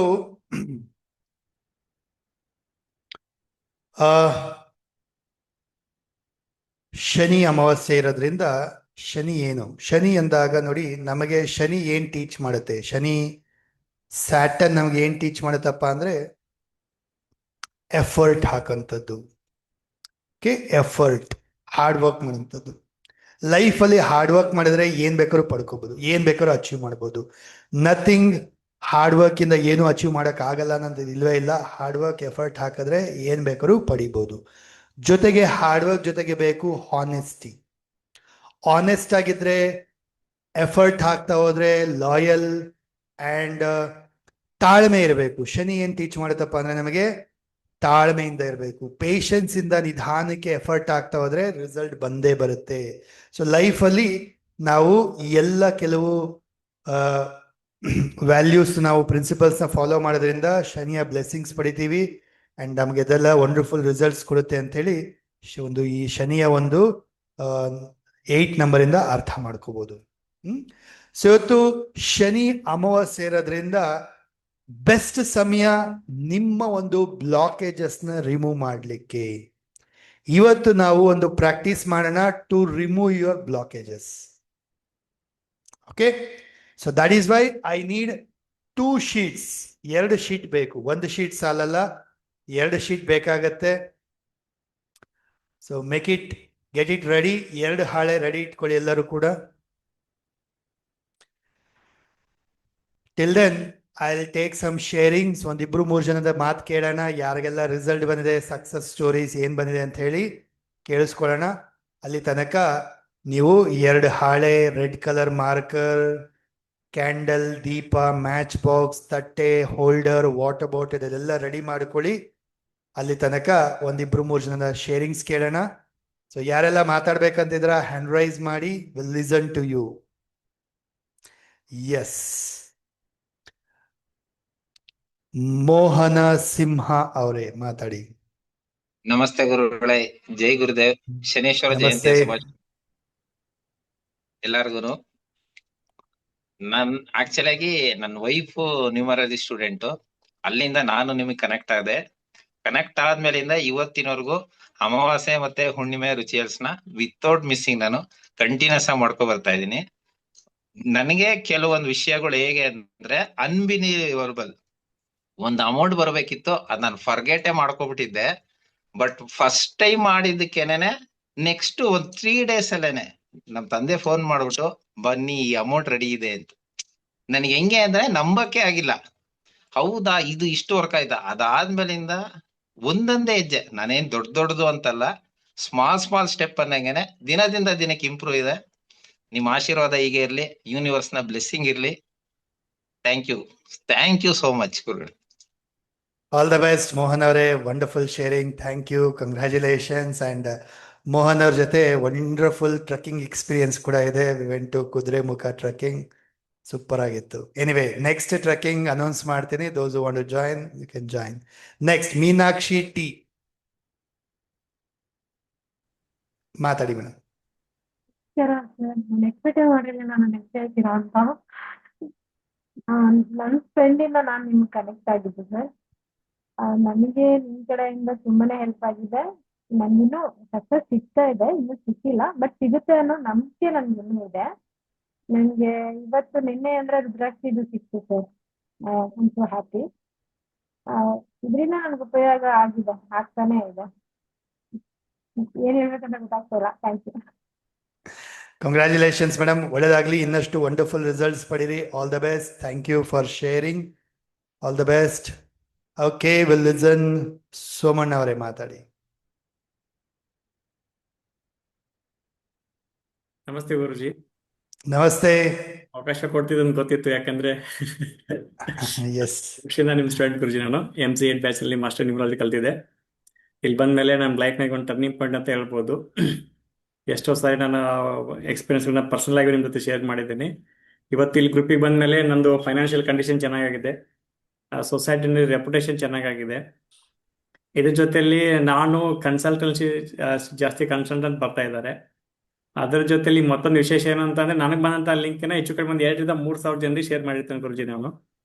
ಶನಿ ಅಮಾವಾಸ್ಯೆ ಇರೋದ್ರಿಂದ ಶನಿ ಏನು, ಶನಿ ಅಂದಾಗ ನೋಡಿ, ನಮಗೆ ಶನಿ ಏನ್ ಟೀಚ್ ಮಾಡುತ್ತೆ, ಶನಿ ಸ್ಯಾಟರ್ನ್ ನಮ್ಗೆ ಏನ್ ಟೀಚ್ ಮಾಡುತ್ತಪ್ಪ ಅಂದ್ರೆ ಎಫರ್ಟ್ ಹಾಕಂಥದ್ದು. ಓಕೆ, ಎಫರ್ಟ್, ಹಾರ್ಡ್ ವರ್ಕ್ ಮಾಡೋಂಥದ್ದು. ಲೈಫಲ್ಲಿ ಹಾರ್ಡ್ ವರ್ಕ್ ಮಾಡಿದ್ರೆ ಏನ್ ಬೇಕಾದ್ರೂ ಪಡ್ಕೋಬಹುದು, ಏನ್ ಬೇಕಾದ್ರೂ ಅಚೀವ್ ಮಾಡ್ಬೋದು. ನಥಿಂಗ್ ಹಾರ್ಡ್ ವರ್ಕ್ ಇಂದ ಏನು ಅಚೀವ್ ಮಾಡಕ್ ಆಗಲ್ಲ ಅನ್ನೋದು ಇಲ್ವೇ ಇಲ್ಲ. ಹಾರ್ಡ್ ವರ್ಕ್ ಎಫರ್ಟ್ ಹಾಕಿದ್ರೆ ಏನ್ ಬೇಕಾದ್ರೂ ಪಡಿಬೋದು. ಜೊತೆಗೆ ಹಾರ್ಡ್ ವರ್ಕ್ ಜೊತೆಗೆ ಬೇಕು ಹಾನೆಸ್ಟಿ. ಆನೆಸ್ಟ್ ಆಗಿದ್ರೆ, ಎಫರ್ಟ್ ಹಾಕ್ತಾ ಹೋದ್ರೆ ಲಾಯಲ್ ಅಂಡ್ ತಾಳ್ಮೆ ಇರಬೇಕು. ಶನಿ ಏನ್ ಟೀಚ್ ಮಾಡುತ್ತಪ್ಪ ಅಂದ್ರೆ ನಮಗೆ ತಾಳ್ಮೆಯಿಂದ ಇರಬೇಕು, ಪೇಷನ್ಸ್ ಇಂದ ನಿಧಾನಕ್ಕೆ ಎಫರ್ಟ್ ಆಗ್ತಾ ಹೋದ್ರೆ ರಿಸಲ್ಟ್ ಬಂದೇ ಬರುತ್ತೆ. ಸೊ ಲೈಫಲ್ಲಿ ನಾವು ಎಲ್ಲ ಕೆಲವು ವ್ಯಾಲ್ಯೂಸ್, ನಾವು ಪ್ರಿನ್ಸಿಪಲ್ಸ್ನ ಫಾಲೋ ಮಾಡೋದ್ರಿಂದ ಶನಿಯ ಬ್ಲೆಸ್ಸಿಂಗ್ಸ್ ಪಡಿತೀವಿ ಅಂಡ್ ನಮ್ಗೆ ಇದೆಲ್ಲ ವಂಡರ್ಫುಲ್ ರಿಸಲ್ಟ್ಸ್ ಕೊಡುತ್ತೆ ಅಂತೇಳಿ ಒಂದು ಈ ಶನಿಯ ಒಂದು 8 ನಂಬರಿಂದ ಅರ್ಥ ಮಾಡ್ಕೋಬಹುದು. ಸೊ ಇವತ್ತು ಶನಿ ಅಮಾವಾಸ್ಯೆ ಇರೋದ್ರಿಂದ ಬೆಸ್ಟ್ ಸಮಯ ನಿಮ್ಮ ಒಂದು ಬ್ಲಾಕೇಜಸ್ ನ ರಿಮೂವ್ ಮಾಡಲಿಕ್ಕೆ. ಇವತ್ತು ನಾವು ಒಂದು ಪ್ರಾಕ್ಟೀಸ್ ಮಾಡೋಣ to remove your blockages. Okay, so that is why I need 2 sheets. 2 sheet ಬೇಕು, 1 ಶೀಟ್ ಸಾಲಲ್ಲ, 2 ಶೀಟ್ ಬೇಕಾಗತ್ತೆ. So make it, get it ready. 2 ಹಾಳೆ ರೆಡಿ ಇಟ್ಕೊಳ್ಳಿ ಎಲ್ಲರೂ ಕೂಡ. Till then I will take some sharings. 1-2-3 ಜನದ ಮಾತು ಕೇಳೋಣ, ಯಾರಿಗೆಲ್ಲ ರಿಸಲ್ಟ್ ಬಂದಿದೆ, ಸಕ್ಸಸ್ ಸ್ಟೋರೀಸ್ ಏನ್ ಬಂದಿದೆ ಅಂತ ಹೇಳಿ ಕೇಳಿಸ್ಕೊಳ್ಳೋಣ. ಅಲ್ಲಿ ತನಕ ನೀವು 2 ಹಾಳೆ, ರೆಡ್ ಕಲರ್ ಮಾರ್ಕರ್, ಕ್ಯಾಂಡಲ್, ದೀಪ, ಮ್ಯಾಚ್ ಬಾಕ್ಸ್, ತಟ್ಟೆ, ಹೋಲ್ಡರ್, ವಾಟರ್ ಬಾಟಲ್ ಇದೆಲ್ಲ ರೆಡಿ ಮಾಡ್ಕೊಳ್ಳಿ. ಅಲ್ಲಿ ತನಕ 1-2-3 ಜನದ ಶೇರಿಂಗ್ಸ್ ಕೇಳೋಣ. ಸೊ ಯಾರೆಲ್ಲ ಮಾತಾಡ್ಬೇಕಂತಿದ್ರ ಹ್ಯಾಂಡ್ ರೈಸ್ ಮಾಡಿ, will listen to you. Yes, Mohana Simha ಅವರೇ ಮಾತಾಡಿ. ನಮಸ್ತೆ ಗುರುಗಳೇ, ಜೈ ಗುರುದೇವ್. ಶನೇಶ್ವರ ಜಯಂತಿ ನಮಸ್ತೆ. ಶುಭ ಎಲ್ಲಾರ್ಗು. ಆಕ್ಚುಲಿ ನನ್ನ ವೈಫ್ ನ್ಯೂಮರಾಲಜಿ ಸ್ಟೂಡೆಂಟ್, ಅಲ್ಲಿಂದ ನಾನು ನಿಮಗೆ ಕನೆಕ್ಟ್ ಆದೆ. ಕನೆಕ್ಟ್ ಆದ್ಮೇಲಿಂದ ಇವತ್ತಿನವರೆಗೂ ಅಮಾವಾಸ್ಯೆ ಮತ್ತೆ ಹುಣ್ಣಿಮೆ ರಿಚುವಲ್ಸ್ ನ ವಿತೌಟ್ ಮಿಸ್ಸಿಂಗ್ ನಾನು ಕಂಟಿನ್ಯೂಸ್ ಆಗಿ ಮಾಡ್ಕೊ ಬರ್ತಾ ಇದ್ದೀನಿ. ನನಗೆ ಕೆಲವೊಂದು ವಿಷಯಗಳು ಹೇಗೆ ಅಂದ್ರೆ ಅನ್ಬಿಲೀವಬಲ್. ಒಂದು ಅಮೌಂಟ್ ಬರ್ಬೇಕಿತ್ತು, ಅದ್ ನಾನು ಫರ್ಗೆಟೇ ಮಾಡ್ಕೊಬಿಟ್ಟಿದ್ದೆ. ಬಟ್ ಫಸ್ಟ್ ಟೈಮ್ ಮಾಡಿದ್ದಕ್ಕೇನೆ ನೆಕ್ಸ್ಟ್ ಒಂದ್ 3 days ಅಲ್ಲೇನೆ ನಮ್ ತಂದೆ ಫೋನ್ ಮಾಡ್ಬಿಟ್ಟು ಬನ್ನಿ ಈ ಅಮೌಂಟ್ ರೆಡಿ ಇದೆ ಅಂತ. ನನಗೆ ಹೆಂಗೆ ಅಂದ್ರೆ ನಂಬಕ್ಕೆ ಆಗಿಲ್ಲ. ಹೌದಾ ಇದು ಇಷ್ಟು ವರ್ಕ್ ಆಯ್ತಾ? ಅದಾದ್ಮೇಲಿಂದ ಒಂದೊಂದೇ ಹೆಜ್ಜೆ, ನಾನೇನ್ ದೊಡ್ಡದು ಅಂತಲ್ಲ, ಸ್ಮಾಲ್ ಸ್ಟೆಪ್ ಅನ್ನಂಗೆನೆ ದಿನದಿಂದ ದಿನಕ್ಕೆ ಇಂಪ್ರೂವ್ ಇದೆ. ನಿಮ್ ಆಶೀರ್ವಾದ ಹೀಗೆ ಇರ್ಲಿ, ಯೂನಿವರ್ಸ್ ನ ಬ್ಲೆಸ್ಸಿಂಗ್ ಇರ್ಲಿ. ಥ್ಯಾಂಕ್ ಯು ಸೋ ಮಚ್ ಗುರುಗಳು. All the best, Mohan ಅವರೇ. Wonderful sharing. Thank you, congratulations. And Mohan ಅವ್ರ ಜೊತೆ ವಂಡರ್ಫುಲ್ ಟ್ರಕ್ಕಿಂಗ್ ಎಕ್ಸ್ಪೀರಿಯನ್ಸ್ ಕೂಡ ಇದೆ. We went to Kudremukh trekking, super ಆಗಿತ್ತು. ಎನಿವೇ, ನೆಕ್ಸ್ಟ್ ಟ್ರಕ್ಕಿಂಗ್ ಅನೌನ್ಸ್ ಮಾಡ್ತೀನಿ. Those who want to join, you can join. Next Meenakshi T, ಮಾತಾಡಿ madam. Expect ಮಾಡಿಲ್ಲ ನಾನು ನೆಕ್ಸ್ಟ್ ಹೇಳ್ತೀರಾ ಅಂತ. ನನ್ನ ಫ್ರೆಂಡ್ ಇಂದ ನಾನು ನಿಮ್ಗೆ ಕನೆಕ್ಟ್ ಆಗಿದ್ದೆ ಸರ್. ನನಗೆ ನಿಮ್ ಕಡೆಯಿಂದ ತುಂಬಾನೇ ಹೆಲ್ಪ್ ಆಗಿದೆ. ನನ್ಗಿನ್ನೂ ಸಕ್ಸಸ್ ಸಿಗ್ತಾ ಇದೆ, ಇನ್ನೂ ಸಿಕ್ಕಿಲ್ಲ, ಬಟ್ ಸಿಗುತ್ತೆ ಅನ್ನೋ ನಂಬಿಕೆ ನನ್ಗಿನ್ನೂ ಇದೆ. ನನ್ಗೆ ಇವತ್ತು ನಿನ್ನೆ ಅಂದ್ರೆ ರುದ್ರಾಕ್ಷಿದು ಸಿಕ್ತು ಸರ್. I so happy. ಇದರಿಂದ ನನ್ಗೆ ಉಪಯೋಗ ಆಗಿದೆ, ಆಗ್ತಾನೆ ಇದೆ. ಏನ್ ಹೇಳ್ಬೇಕಂತ ಗೊತ್ತಾಗ್ತಿಲ್ಲ. Thank you. ಕಂಗ್ರ್ಯಾಚುಲೇಷನ್ಸ್ ಮೇಡಮ್, ಒಳ್ಳೇದಾಗ್ಲಿ, ಇನ್ನಷ್ಟು ವಂಡರ್ಫುಲ್ ರಿಸಲ್ಟ್ಸ್ ಪಡೀರಿ. All the best. Thank you for sharing. All the best. Okay, will listen. Somanna ಅವರೇ ಮಾತಾಡಿ. ನಮಸ್ತೆ ಗುರುಜಿ. ನಮಸ್ತೆ. ಅವಕಾಶ ಕೊಡ್ತಿದ್ದು ಗೊತ್ತಿತ್ತು, ಯಾಕಂದ್ರೆ ಎಸ್, ಖುಷಿಯಿಂದ ನಿಮ್ ಸ್ಟೂಡೆಂಟ್ ಗುರುಜಿ. ನಾನು MC8 ಬ್ಯಾಚ್ ಅಲ್ಲಿ ಮಾಸ್ಟರ್ ನ್ಯೂಮರಾಲಜಿ ಕಲ್ತಿದ್ದೆ. ಇಲ್ಲಿ ಬಂದ್ಮೇಲೆ ನನ್ನ ಲೈಫ್ನಾಗ ಒಂದು ಟರ್ನಿಂಗ್ ಪಾಯಿಂಟ್ ಅಂತ ಹೇಳ್ಬೋದು. ಎಷ್ಟೋ ಸಾರಿ ನಾನು ಎಕ್ಸ್ಪೀರಿಯನ್ಸ್ಗಳನ್ನ ಪರ್ಸನಲ್ ಆಗಿ ನಿಮ್ಮ ಜೊತೆ ಶೇರ್ ಮಾಡಿದ್ದೀನಿ. ಇವತ್ತು ಇಲ್ಲಿ ಗ್ರೂಪಿಗೆ ಬಂದ್ಮೇಲೆ ನಂದು ಫೈನಾನ್ಷಿಯಲ್ ಕಂಡೀಷನ್ ಚೆನ್ನಾಗಿದೆ, ಸೊಸೈಟಿನಲ್ಲಿ ರೆಪ್ಯುಟೇಷನ್ ಚೆನ್ನಾಗಿದೆ. ಇದ್ರ ಜೊತೆಲಿ ನಾನು ಕನ್ಸಲ್ಟೆನ್ಸಿ ಜಾಸ್ತಿ ಕನ್ಸಲ್ಟೆಂಟ್ ಬರ್ತಾ ಇದ್ದಾರೆ. ಅದ್ರ ಜೊತೆಲಿ ಮತ್ತೊಂದು ವಿಶೇಷ ಏನು ಅಂತಂದ್ರೆ, ನನಗೆ ಬಂದಂತ ಲಿಂಕ್ನ ಹೆಚ್ಚು ಕಡಿಮೆ ಒಂದು 2,000 ರಿಂದ 3,000 ಜನರಿಗೆ ಶೇರ್ ಮಾಡಿರ್ತೇನೆ ಗುರುಜಿ ನಾನು.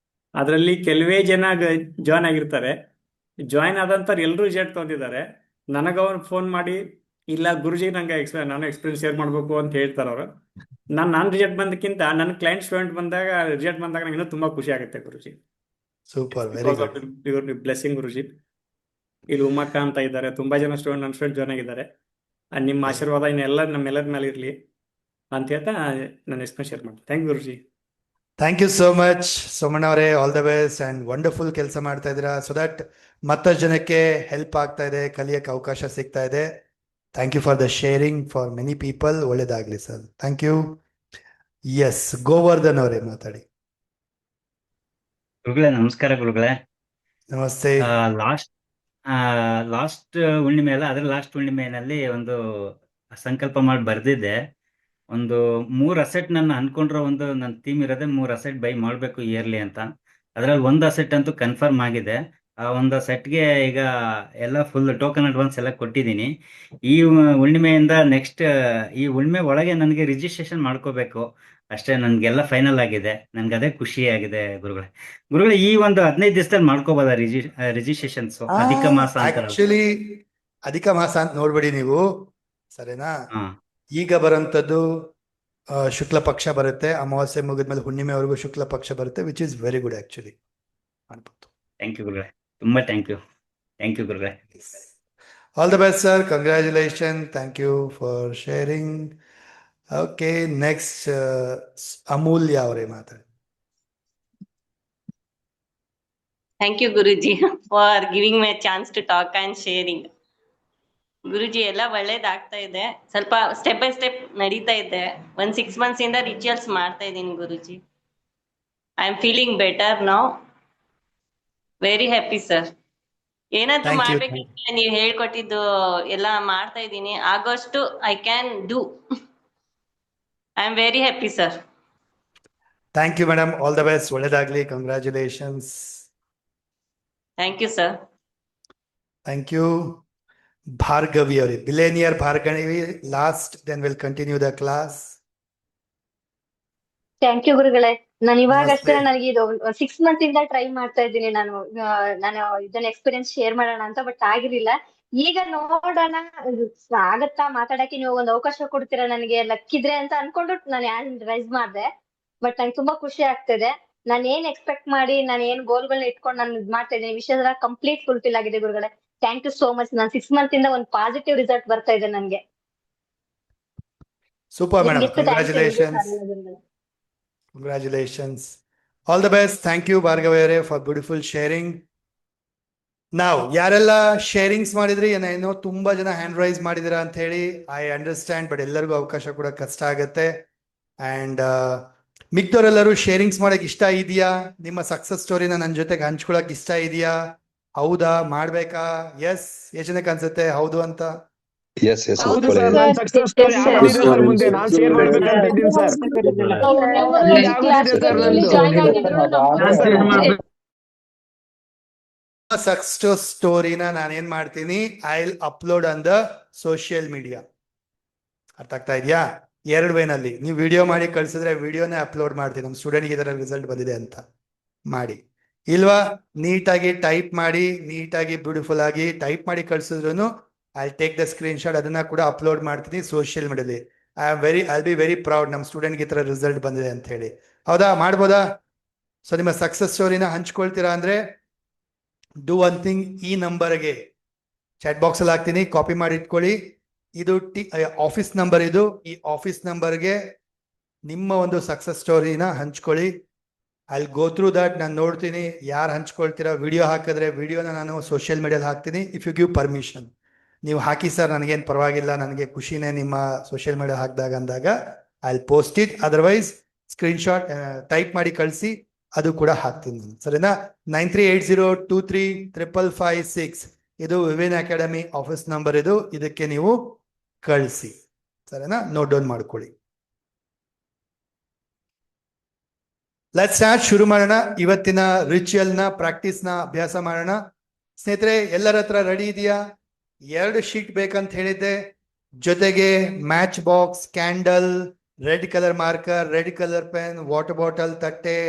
ಅದರಲ್ಲಿ ಕೆಲವೇ ಜನ ಜಾಯ್ನ್ ಆಗಿರ್ತಾರೆ. ಜಾಯ್ನ್ ಆದಂಥವ್ರು ಎಲ್ಲರೂ ರಿಸಲ್ಟ್ ತೊಗೊಂಡಿದ್ದಾರೆ. ನನಗವ್ರು ಫೋನ್ ಮಾಡಿ, ಇಲ್ಲ ಗುರುಜಿ ನಂಗೆ ನಾನು ಎಕ್ಸ್ಪೀರಿಯನ್ಸ್ ಶೇರ್ ಮಾಡಬೇಕು ಅಂತ ಹೇಳ್ತಾರೆ ಅವರು. ನಾನು ರಿಸಲ್ಟ್ ಬಂದಕ್ಕಿಂತ ನನ್ನ ಕ್ಲೈಂಟ್ ಸ್ಟೂಡೆಂಟ್ ಬಂದಾಗ ರಿಸಲ್ಟ್ ಬಂದಾಗ ನಂಗೆ ಇನ್ನೂ ತುಂಬಾ ಖುಷಿ ಆಗುತ್ತೆ ಗುರುಜಿ. Super, very good. ಬ್ಲೆಸ್ಸಿಂಗ್ ಗುರುಜಿ. ಇಲ್ಲಿ ಉಮಾಕ ಅಂತ ಇದ್ದಾರೆ, ತುಂಬಾ ಜನ ನನ್ನ ಸ್ಟೂಡೆಂಟ್ ಜಾಯ್ನ್ ಆಗಿದ್ದಾರೆ. ನಿಮ್ಮ ಆಶೀರ್ವಾದ ಇನ್ನೆಲ್ಲ ನಮ್ಮೆಲ್ಲರ ಮೇಲೆ ಇರಲಿ ಅಂತ ಹೇಳ್ತಾ ನಾನು ಎಕ್ಸ್ಪೀರಿಯನ್ಸ್ ಶೇರ್ ಮಾಡ್ತೀನಿ. ಥ್ಯಾಂಕ್ ಯು ಗುರುಜಿ. Thank you so much Somanna ಅವರೇ. All the best. And wonderful ಕೆಲಸ ಮಾಡ್ತಾ ಇದ್ದೀರಾ, ಸೊ ದಟ್ ಮತ್ತಷ್ಟು ಜನಕ್ಕೆ ಹೆಲ್ಪ್ ಆಗ್ತಾ ಇದೆ, ಕಲಿಯಕ್ಕೆ ಅವಕಾಶ ಸಿಗ್ತಾ ಇದೆ. Thank you for the sharing for many people. ಒಳ್ಳೇದಾಗ್ಲಿ sir. Thank you. Yes, Govardhan ಅವರೇ ಮಾತಾಡಿ. ಗುರುಗಳೇ ನಮಸ್ಕಾರ ಗುರುಗಳೇ. ನಮಸ್ತೆ. ಲಾಸ್ಟ್ ಹುಣ್ಣಿಮೆ ಅಲ್ಲ, ಅದ್ರ ಲಾಸ್ಟ್ ಹುಣ್ಣಿಮೆನಲ್ಲಿ ಒಂದು ಸಂಕಲ್ಪ ಮಾಡಿ ಬರ್ದಿದ್ದೆ. ಒಂದು 3 ಅಸೆಟ್ ನನ್ನ ಅನ್ಕೊಂಡಿರೋ ನನ್ನ ಥೀಮ್ ಇರೋದೇ 3 ಅಸೆಟ್ ಬೈ ಮಾಡಬೇಕು ಇಯರ್ಲಿ ಅಂತ. ಅದ್ರಲ್ಲಿ ಒಂದು ಅಸೆಟ್ ಅಂತೂ ಕನ್ಫರ್ಮ್ ಆಗಿದೆ. ಆ ಒಂದು ಅಸೆಟ್ಗೆ ಈಗ ಎಲ್ಲ ಫುಲ್ ಟೋಕನ್ ಅಡ್ವಾನ್ಸ್ ಎಲ್ಲ ಕೊಟ್ಟಿದ್ದೀನಿ. ಈ ಹುಣ್ಣಿಮೆಯಿಂದ ನೆಕ್ಸ್ಟ್ ಈ ಹುಣ್ಣಿಮೆ ಒಳಗೆ ನನಗೆ ರಿಜಿಸ್ಟ್ರೇಷನ್ ಮಾಡ್ಕೋಬೇಕು ಅಷ್ಟೇ. ನನ್ಗೆಲ್ಲ ಫೈನಲ್ ಆಗಿದೆ, ನನ್ಗೆ ಅದೇ ಖುಷಿ ಆಗಿದೆ ಗುರುಗಳೇ. ಈ ಒಂದು 15 ದಿವಸದಲ್ಲಿ ಮಾಡ್ಕೋಬೋದಾ ರಿಜಿಸ್ಟ್ರೇಷನ್ಸ್? ಅಧಿಕ ಮಾಸ ಆಕ್ಚುಲಿ ಅಧಿಕ ಮಾಸ ಅಂತ ನೋಡ್ಬೇಡಿ ನೀವು, ಸರಿನಾ? ಈಗ ಬರೋಂಥದ್ದು ಶುಕ್ಲ ಪಕ್ಷ ಬರುತ್ತೆ, ಅಮಾವಾಸ್ಯೆ ಮುಗಿದ್ಮೇಲೆ ಹುಣ್ಣಿಮೆವರೆಗೂ ಶುಕ್ಲ ಪಕ್ಷ ಬರುತ್ತೆ, which is very good actually. ಮಾಡ್ಬೋದು. ಥ್ಯಾಂಕ್ ಯು ಗುರುಗಳೇ, ತುಂಬಾ ಥ್ಯಾಂಕ್ ಯು ಗುರುಗಳೇ. All the best sir, congratulation. Thank you for sharing. Okay, next Amulya ಅವರೇ ಮಾತಾಡಿ. Thank you, Guruji, for giving me a chance to talk and sharing. ಗುರುಜಿ ಎಲ್ಲ ಒಳ್ಳೇದಾಗ್ತಾ ಇದೆ, ಸ್ವಲ್ಪ step by step ನಡೀತಾ ಇದೆ. 6 months ಇಂದ ರಿಚುವಲ್ಸ್ ಮಾಡ್ತಾ ಇದ್ದೀನಿ ಗುರುಜಿ. I am feeling better now. Very happy sir. ಏನಾದ್ರು ಮಾಡ್ಬೇಕಂತ ನೀವು ಹೇಳ್ಕೊಟ್ಟಿದ್ದು ಎಲ್ಲ ಮಾಡ್ತಾ ಇದ್ದೀನಿ. ಆಗೋಷ್ಟು I can do. I am very happy sir. Thank you madam, all the best. ಒಳ್ಳೇದಾಗ್ಲಿ, congratulations. Thank you sir. Thank you. Bhargavi ಅವರೇ, billionaire Bhargavi last, then will continue the class. Thank you ಗುರುಗಳೇ. ನಾನು ಇವಾಗಷ್ಟೇ ನನಗೆ ಇದು 6 months ಇಂದ ಟ್ರೈ ಮಾಡ್ತಾ ಇದ್ದೀನಿ. ನಾನು ಇದನ್ನ ಎಕ್ಸ್ಪೀರಿಯನ್ಸ್ ಶೇರ್ ಮಾಡೋಣ ಅಂತ, ಬಟ್ ಆಗಿರ್ಲಿಲ್ಲ. ಈಗ ನೋಡೋಣ ಆಗತ್ತಾ ಮಾತಾಡಕ್ಕೆ, ನೀವು ಒಂದು ಅವಕಾಶ ಕೊಡ್ತೀರಾ ನನಗೆ, ಲಕ್ಕಿದ್ರೆ ಅಂತ ಅನ್ಕೊಂಡು ನಾನು ಹ್ಯಾಂಡ್ ರೈಸ್ ಮಾಡಿದೆ. ಬಟ್ ನಂಗೆ ತುಂಬಾ ಖುಷಿ ಆಗ್ತಿದೆ. ನಾನು ಏನ್ ಎಕ್ಸ್ಪೆಕ್ಟ್ ಮಾಡಿ ನಾನು ಏನ್ ಗೋಲ್ಗಳನ್ನ ಇಟ್ಕೊಂಡು ನಾನು ಇದ್ ಮಾಡ್ತಾ ಇದ್ದೀನಿ, ವಿಷಯದ ಕಂಪ್ಲೀಟ್ ಫುಲ್ಫಿಲ್ ಆಗಿದೆ ಗುರುಗಳೇ. Thank you so much. ನಾನು 6 months ಇಂದ ಒಂದು ಪಾಸಿಟಿವ್ ರಿಸಲ್ಟ್ ಬರ್ತಾ ಇದೆ ನನ್ಗೆ. ಸೂಪರ್ ಮೇಡಮ್, ನಿಮ್ಗಿಷ್ಟು ಥ್ಯಾಂಕ್ಸ್ ಹೇಳಿದ್ರು congratulations. Congratulations. All the best. Thank you, Bhargavare, for beautiful sharing. ನಾವು ಯಾರೆಲ್ಲ ಶೇರಿಂಗ್ಸ್ ಮಾಡಿದ್ರಿ, ಏನೋ ತುಂಬಾ ಜನ ಹ್ಯಾಂಡ್ ರೈಸ್ ಮಾಡಿದಿರಾ ಅಂತ ಹೇಳಿ ಐ ಅಂಡರ್ಸ್ಟ್ಯಾಂಡ್, ಬಟ್ ಎಲ್ಲರಿಗೂ ಅವಕಾಶ ಕೂಡ ಕಷ್ಟ ಆಗತ್ತೆ. ಅಂಡ್ ಮಿಕ್ದವರೆಲ್ಲರೂ ಶೇರಿಂಗ್ಸ್ ಮಾಡಕ್ ಇಷ್ಟ ಇದೆಯಾ? ನಿಮ್ಮ ಸಕ್ಸಸ್ ಸ್ಟೋರಿನ ನನ್ನ ಜೊತೆಗೆ ಹಂಚ್ಕೊಳಕ್ ಇಷ್ಟ ಇದೆಯಾ? ಹೌದಾ, ಮಾಡ್ಬೇಕಾ? ಎಸ್, ಎಷ್ಟು ಜನಕ್ಕೆ ಅನ್ಸುತ್ತೆ ಹೌದು ಅಂತ? ಎಸ್ ಎಸ್ ಹೌದು ಸರ್, ನನ್ನ ಸಕ್ಸಸ್ ಸ್ಟೋರಿ ಆಗೋದಿದೆ ಸರ್, ಮುಂದೆ ನಾನು ಶೇರ್ ಮಾಡ್ಬೇಕಂತ ಇದ್ದೀನಿ ಸರ್. ಮುಂದೆ ಆಗೋದಿದೆ ಸರ್ ನಂದು. ಸಕ್ಸಸ್ ಸ್ಟೋರಿನ ನಾನೇನ್ ಮಾಡ್ತೀನಿ, I will upload on the social media. ಅರ್ಥ ಆಗ್ತಾ ಇದೆಯಾ? 2 ವೇನಲ್ಲಿ ನೀವು ವಿಡಿಯೋ ಮಾಡಿ ಕಳ್ಸಿದ್ರೆ ವಿಡಿಯೋನೇ ಅಪ್ಲೋಡ್ ಮಾಡ್ತೀನಿ, ನಮ್ಮ ಸ್ಟೂಡೆಂಟ್ಗೆ ಇದರ ರಿಸಲ್ಟ್ ಬಂದಿದೆ ಅಂತ ಮಾಡಿ. ಇಲ್ವಾ, ನೀಟಾಗಿ ಟೈಪ್ ಮಾಡಿ, ನೀಟಾಗಿ ಬ್ಯೂಟಿಫುಲ್ ಆಗಿ ಟೈಪ್ ಮಾಡಿ ಕಳ್ಸಿದ್ರು I take the screenshot, ಅದನ್ನ ಕೂಡ ಅಪ್ಲೋಡ್ ಮಾಡ್ತೀನಿ ಸೋಷಿಯಲ್ ಮೀಡಿಯಾದಲ್ಲಿ. ಐ ಬಿ ವೆರಿ ಪ್ರೌಡ್ ನಮ್ಮ ಸ್ಟೂಡೆಂಟ್ಗೆ ಈ ತರ ರಿಸಲ್ಟ್ ಬಂದಿದೆ ಅಂತ ಹೇಳಿ. ಹೌದಾ, ಮಾಡ್ಬೋದಾ? ಸೊ ನಿಮ್ಮ ಸಕ್ಸಸ್ ಸ್ಟೋರಿನ ಹಂಚ್ಕೊಳ್ತೀರಾ ಅಂದ್ರೆ ಡೂ ಒನ್ ಥಿಂಗ್, ಈ ನಂಬರ್ಗೆ ಚಾಟ್ ಬಾಕ್ಸ್ ಅಲ್ಲಿ ಹಾಕ್ತೀನಿ, ಕಾಪಿ ಮಾಡಿ ಇಟ್ಕೊಳ್ಳಿ. ಇದು ಆಫೀಸ್ ನಂಬರ್, ಇದು ಈ ಆಫೀಸ್ ನಂಬರ್ಗೆ ನಿಮ್ಮ ಒಂದು ಸಕ್ಸಸ್ ಸ್ಟೋರಿನ ಹಂಚ್ಕೊಳ್ಳಿ. I will go through that. ನಾನು ನೋಡ್ತೀನಿ ಯಾರು ಹಂಚ್ಕೊಳ್ತೀರಾ. ವಿಡಿಯೋ ಹಾಕಿದ್ರೆ ವಿಡಿಯೋನ ನಾನು ಸೋಷಿಯಲ್ ಮೀಡಿಯಾದಲ್ಲಿ ಹಾಕ್ತೀನಿ, ಇಫ್ ಯು ಗಿವ್ ಪರ್ಮಿಷನ್. ನೀವು ಹಾಕಿ ಸರ್, ನನಗೇನು ಪರವಾಗಿಲ್ಲ, ನನಗೆ ಖುಷಿನೇ ನಿಮ್ಮ ಸೋಷಿಯಲ್ ಮೀಡಿಯಾ ಹಾಕಿದಾಗ ಅಂದಾಗ I will post it. Otherwise screen shot type ಮಾಡಿ ಕಳಿಸಿ, ಅದು ಕೂಡ ಹಾಕ್ತೀನಿ ನಾನು. ಸರಿನಾ? 9380235556 ಇದು ವಿವಿನ್ ಅಕಾಡೆಮಿ ಆಫೀಸ್ ನಂಬರ್. ಇದಕ್ಕೆ ನೀವು ಕಳಿಸಿ. ಸರಿನಾ? ನೋಟ್ ಡೌನ್ ಮಾಡ್ಕೊಳ್ಳಿ. Let's start. ಶುರು ಮಾಡೋಣ. ಇವತ್ತಿನ ರಿಚುವಲ್ ನ ಪ್ರಾಕ್ಟೀಸ್ ನ ಅಭ್ಯಾಸ ಮಾಡೋಣ. ಸ್ನೇಹಿತರೆ, ಎಲ್ಲರ ಹತ್ರ ರೆಡಿ ಇದೆಯಾ? 2 ಶೀಟ್ ಬೇಕಂತ ಹೇಳಿದ್ದೆ, ಜೊತೆಗೆ match box, candle, red colour marker, red colour pen, water bottle, ತಟ್ಟೆ,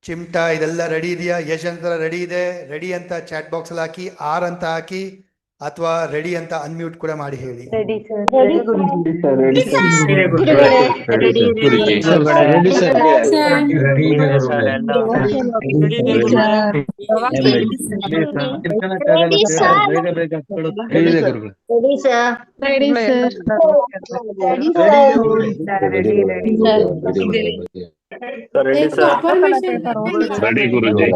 ಚಿಮ್ಟಾ, ಇದೆಲ್ಲ ರೆಡಿ ಇದೆಯಾ? ಎಷ್ಟು ಜನ ರೆಡಿ ಇದೆ? ರೆಡಿ ಅಂತ ಚಾಟ್ ಬಾಕ್ಸ್ ಅಲ್ಲಿ ಹಾಕಿ, ಆರ್ ಅಂತ ಹಾಕಿ, ಅಥವಾ ರೆಡಿ ಅಂತ ಅನ್ಮ್ಯೂಟ್ ಕೂಡ ಮಾಡಿ ಹೇಳಿ. ರೆಡಿ ಗುರುಜಿ.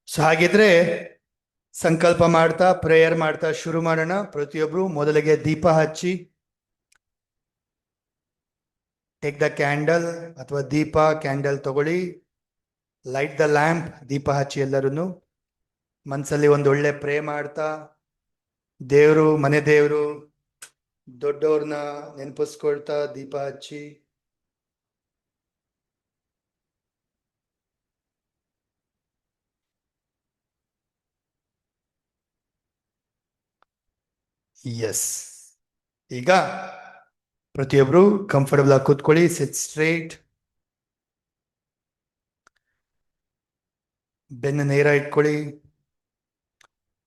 ಸೊ ಹಾಗಿದ್ರೆ ಸಂಕಲ್ಪ ಮಾಡ್ತಾ, ಪ್ರೇಯರ್ ಮಾಡ್ತಾ ಶುರು ಮಾಡೋಣ. ಪ್ರತಿಯೊಬ್ರು ಮೊದಲಿಗೆ ದೀಪ ಹಚ್ಚಿ, ಟೇಕ್ ದ ಕ್ಯಾಂಡಲ್ ಅಥವಾ ದೀಪ, ಕ್ಯಾಂಡಲ್ ತಗೊಳ್ಳಿ, ಲೈಟ್ ದ ಲ್ಯಾಂಪ್, ದೀಪ ಹಚ್ಚಿ. ಎಲ್ಲರೂ ಮನಸ್ಸಲ್ಲಿ ಒಂದು ಒಳ್ಳೆ ಪ್ರೇ ಮಾಡ್ತಾ, ದೇವರು, ಮನೆ ದೇವರು, ದೊಡ್ಡವ್ರನ್ನ ನೆನಪಿಸ್ಕೊಳ್ತಾ ದೀಪ ಹಚ್ಚಿ. ಎಸ್, ಈಗ ಪ್ರತಿಯೊಬ್ರು ಕಂಫರ್ಟಬಲ್ ಆಗಿ ಕೂತ್ಕೊಳ್ಳಿ. ಸಿಟ್ ಸ್ಟ್ರೇಟ್, ಬೆನ್ನು ನೇರ ಇಟ್ಕೊಳ್ಳಿ,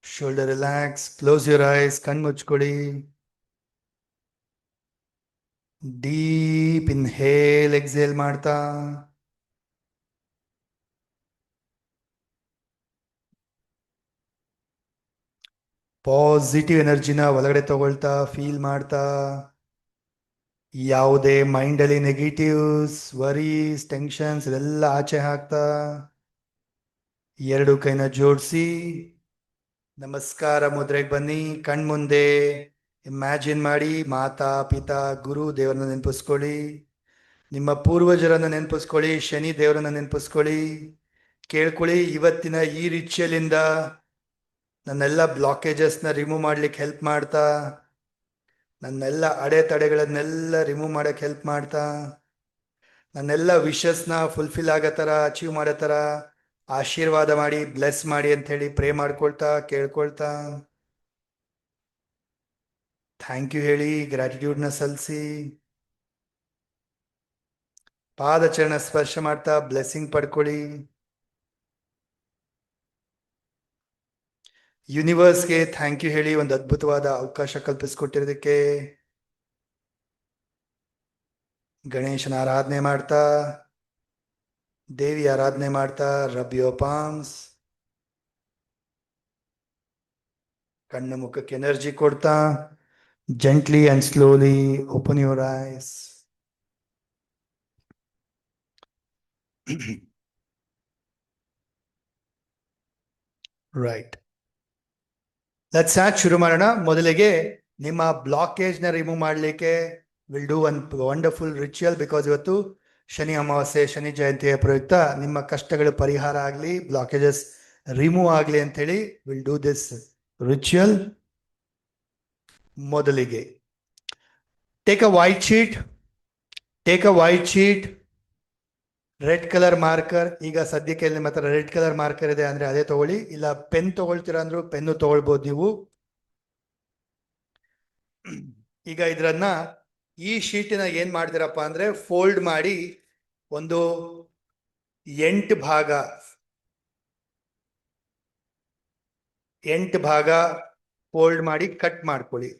shoulder relax, close your ice, ಕಣ್ಣು ಮುಚ್ಕೊಳ್ಳಿ. ಡೀಪ್ ಇನ್ಹೇಲ್, ಎಕ್ಸೇಲ್ ಮಾಡ್ತಾ ಪಾಸಿಟಿವ್ ಎನರ್ಜಿನ ಒಳಗಡೆ ತಗೊಳ್ತಾ, ಫೀಲ್ ಮಾಡ್ತಾ, ಯಾವುದೇ ಮೈಂಡಲ್ಲಿ ನೆಗೆಟಿವ್ಸ್, ವರೀಸ್, ಟೆನ್ಷನ್ಸ್ ಇದೆಲ್ಲ ಆಚೆ ಹಾಕ್ತಾ, 2 ಕೈನ ಜೋಡಿಸಿ ನಮಸ್ಕಾರ ಮುದ್ರೆಗೆ ಬನ್ನಿ. ಕಣ್ಮುಂದೆ ಇಮ್ಯಾಜಿನ್ ಮಾಡಿ, ಮಾತಾ ಪಿತಾ ಗುರು ದೇವರನ್ನ ನೆನಪಿಸ್ಕೊಳ್ಳಿ, ನಿಮ್ಮ ಪೂರ್ವಜರನ್ನ ನೆನಪಿಸ್ಕೊಳ್ಳಿ, ಶನಿ ದೇವರನ್ನ ನೆನಪಿಸ್ಕೊಳ್ಳಿ. ಕೇಳ್ಕೊಳ್ಳಿ, ಇವತ್ತಿನ ಈ ರಿಚುವಲ್ ಇಂದ ನನ್ನೆಲ್ಲ ಬ್ಲಾಕೇಜಸ್ನ ರಿಮೂವ್ ಮಾಡ್ಲಿಕ್ಕೆ ಹೆಲ್ಪ್ ಮಾಡ್ತಾ, ನನ್ನೆಲ್ಲ ಅಡೆತಡೆಗಳನ್ನೆಲ್ಲ ರಿಮೂವ್ ಮಾಡಕ್ಕೆ ಹೆಲ್ಪ್ ಮಾಡ್ತಾ, ನನ್ನೆಲ್ಲ ವಿಶಸ್ನ ಫುಲ್ಫಿಲ್ ಆಗೋ ಥರ, ಅಚೀವ್ ಮಾಡೋ ಥರ ಆಶೀರ್ವಾದ ಮಾಡಿ, ಬ್ಲೆಸ್ ಮಾಡಿ ಅಂತ ಹೇಳಿ ಪ್ರೇ ಮಾಡ್ಕೊಳ್ತಾ, ಕೇಳ್ಕೊಳ್ತಾ, ಥ್ಯಾಂಕ್ ಯು ಹೇಳಿ, ಗ್ರ್ಯಾಟಿಟ್ಯೂಡ್ನ ಸಲ್ಲಿಸಿ, ಪಾದಚರಣ ಸ್ಪರ್ಶ ಮಾಡ್ತಾ ಬ್ಲೆಸ್ಸಿಂಗ್ ಪಡ್ಕೊಳ್ಳಿ. ಯೂನಿವರ್ಸ್ಗೆ ಥ್ಯಾಂಕ್ ಯು ಹೇಳಿ, ಒಂದು ಅದ್ಭುತವಾದ ಅವಕಾಶ ಕಲ್ಪಿಸ್ಕೊಟ್ಟಿರೋದಕ್ಕೆ. ಗಣೇಶನ ಆರಾಧನೆ ಮಾಡ್ತಾ, ದೇವಿ ಆರಾಧನೆ ಮಾಡ್ತಾ, ರಬ್ ಯೋರ್ ಪಾಮ್ಸ್. ಕಣ್ಣು ಮುಖಕ್ಕೆ ಎನರ್ಜಿ ಕೊಡ್ತಾ gently and slowly open your ice. Right, let's start. ಶುರು ಮಾಡೋಣ. ಮೊದಲಿಗೆ ನಿಮ್ಮ ಬ್ಲಾಕೇಜ್ ನ ರಿಮೂವ್ ಮಾಡಲಿಕ್ಕೆ will do one wonderful ritual. Because ಇವತ್ತು ಶನಿ ಅಮಾವಾಸ್ಯೆ, ಶನಿ ಜಯಂತಿಯ ಪ್ರಯುಕ್ತ ನಿಮ್ಮ ಕಷ್ಟಗಳು ಪರಿಹಾರ ಆಗಲಿ, ಬ್ಲಾಕೇಜಸ್ ರಿಮೂವ್ ಆಗಲಿ ಅಂತ ಹೇಳಿ ವಿಲ್ ಡೂ ದಿಸ್ ರಿಚುವಲ್. ಮೊದಲಿಗೆ take a white sheet, red colour marker. ಈಗ ಸದ್ಯಕ್ಕೆ ನಿಮ್ಮ ಹತ್ರ ರೆಡ್ ಕಲರ್ ಮಾರ್ಕರ್ ಇದೆ ಅಂದ್ರೆ ಅದೇ ತಗೊಳ್ಳಿ, ಇಲ್ಲ ಪೆನ್ ತಗೊಳ್ತೀರಾ ಅಂದ್ರೂ ಪೆನ್ನು ತಗೊಳ್ಬೋದು ನೀವು. ಈಗ ಇದ್ರನ್ನ, ಈ ಶೀಟಿನ ಏನ್ ಮಾಡ್ತೀರಪ್ಪ ಅಂದ್ರೆ ಫೋಲ್ಡ್ ಮಾಡಿ ಒಂದು 8 ಭಾಗ ಫೋಲ್ಡ್ ಮಾಡಿ ಕಟ್ ಮಾಡ್ಕೊಳ್ಳಿ.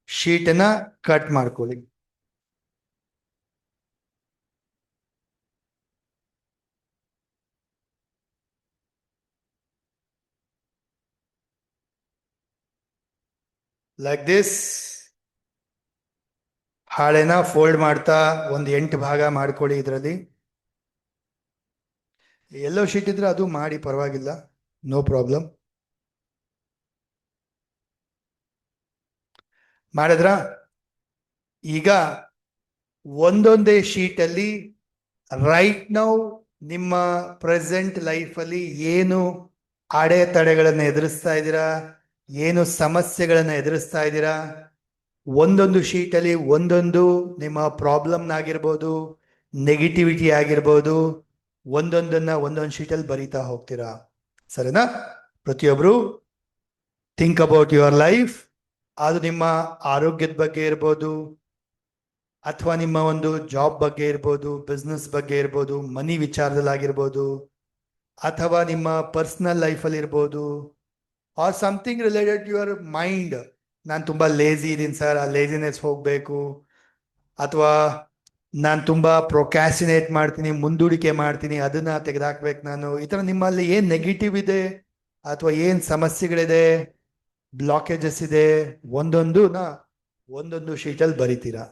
ಶೀಟನ್ನ ಕಟ್ ಮಾಡ್ಕೊಳ್ಳಿ. Like this. ಹಾಳೆನ ಫೋಲ್ಡ್ ಮಾಡ್ತಾ ಒಂದು 8 ಭಾಗ ಮಾಡ್ಕೊಳ್ಳಿ. ಇದರಲ್ಲಿ ಎಲ್ಲೋ ಶೀಟ್ ಇದ್ರೆ ಅದು ಮಾಡಿ, ಪರವಾಗಿಲ್ಲ, ನೋ ಪ್ರಾಬ್ಲಮ್. ಮಾಡಿದ್ರ? ಈಗ ಒಂದೊಂದೇ ಶೀಟಲ್ಲಿ ರೈಟ್ ನೌ ನಿಮ್ಮ ಪ್ರೆಸೆಂಟ್ ಲೈಫಲ್ಲಿ ಏನು ಅಡೆತಡೆಗಳನ್ನು ಎದುರಿಸ್ತಾ ಇದ್ದೀರಾ, ಏನು ಸಮಸ್ಯೆಗಳನ್ನು ಎದುರಿಸ್ತಾ ಇದ್ದೀರಾ, ಒಂದೊಂದು ಶೀಟಲ್ಲಿ ಒಂದೊಂದು ನಿಮ್ಮ ಪ್ರಾಬ್ಲಮ್ನಾಗಿರ್ಬೋದು, ನೆಗೆಟಿವಿಟಿ ಆಗಿರ್ಬೋದು, ಒಂದೊಂದು ಶೀಟಲ್ಲಿ ಬರೀತಾ ಹೋಗ್ತೀರಾ. ಸರಿನಾ? ಪ್ರತಿಯೊಬ್ಬರು ಥಿಂಕ್ ಅಬೌಟ್ ಯುವರ್ ಲೈಫ್. ಅದು ನಿಮ್ಮ ಆರೋಗ್ಯದ ಬಗ್ಗೆ ಇರ್ಬೋದು, ಅಥವಾ ನಿಮ್ಮ ಒಂದು ಜಾಬ್ ಬಗ್ಗೆ ಇರ್ಬೋದು, ಬಿಸ್ನೆಸ್ ಬಗ್ಗೆ ಇರ್ಬೋದು, ಮನಿ ವಿಚಾರದಲ್ಲಾಗಿರ್ಬೋದು, ಅಥವಾ ನಿಮ್ಮ ಪರ್ಸನಲ್ ಲೈಫಲ್ಲಿ ಇರ್ಬೋದು, or something related to your mind. ನಾನು ತುಂಬ ಲೇಜಿ ಇದ್ದೀನಿ ಸರ್, ಆ ಲೇಜಿನೆಸ್ ಹೋಗಬೇಕು, ಅಥವಾ ನಾನು ತುಂಬ ಪ್ರೊಕ್ಯಾಸಿನೇಟ್ ಮಾಡ್ತೀನಿ, ಮುಂದೂಡಿಕೆ ಮಾಡ್ತೀನಿ, ಅದನ್ನ ತೆಗೆದಾಕ್ಬೇಕು ನಾನು. ಈ ಥರ ನಿಮ್ಮಲ್ಲಿ ಏನು ನೆಗೆಟಿವ್ ಇದೆ ಅಥವಾ ಏನು ಸಮಸ್ಯೆಗಳಿದೆ, ಬ್ಲಾಕೇಜಸ್ ಇದೆ, ಒಂದೊಂದು ಶೀಟಲ್ಲಿ ಬರಿತೀರಾ.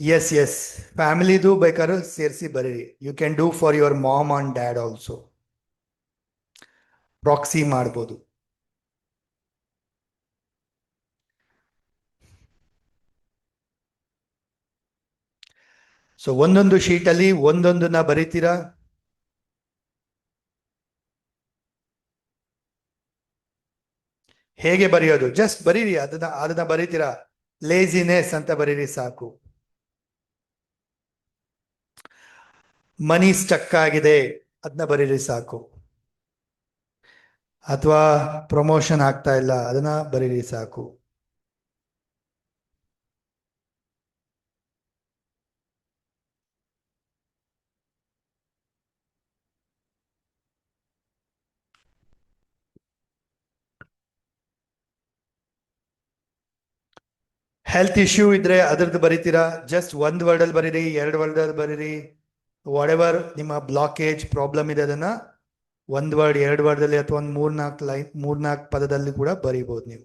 ಎಸ್, ಫ್ಯಾಮಿಲಿದು ಬೇಕಾದ್ರೂ ಸೇರಿಸಿ ಬರೀರಿ. You can do for your mom and dad also. Proxy ಮಾಡ್ಬೋದು. ಸೊ ಒಂದೊಂದು ಶೀಟಲ್ಲಿ ಒಂದೊಂದನ್ನ ಬರೀತೀರಾ. ಹೇಗೆ ಬರೆಯೋದು? ಜಸ್ಟ್ ಬರೀರಿ, ಅದನ್ನ ಬರೀತೀರಾ. ಲೇಜಿನೆಸ್ ಅಂತ ಬರೀರಿ ಸಾಕು. ಮನಿ ಸ್ಟಕ್ ಆಗಿದೆ, ಅದನ್ನ ಬರೀರಿ ಸಾಕು. ಅಥವಾ ಪ್ರಮೋಷನ್ ಆಗ್ತಾ ಇಲ್ಲ, ಅದನ್ನ ಬರೀರಿ ಸಾಕು. ಹೆಲ್ತ್ ಇಶ್ಯೂ ಇದ್ರೆ ಅದ್ರದ್ದು ಬರೀತೀರಾ. ಜಸ್ಟ್ 1 ವರ್ಡಲ್ಲಿ ಬರೀರಿ, 2 ವರ್ಡಲ್ಲಿ ಬರೀರಿ. ವಾಟ್ ಎವರ್ ನಿಮ್ಮ ಬ್ಲಾಕೇಜ್ ಪ್ರಾಬ್ಲಮ್ ಇದೆ ಅದನ್ನ 1 ವರ್ಡ್, 2 ವರ್ಡಲ್ಲಿ, ಅಥವಾ ಒಂದು 3-4 ಲೈನ್, 3-4 ಪದದಲ್ಲಿ ಕೂಡ ಬರೀಬಹುದು ನೀವು.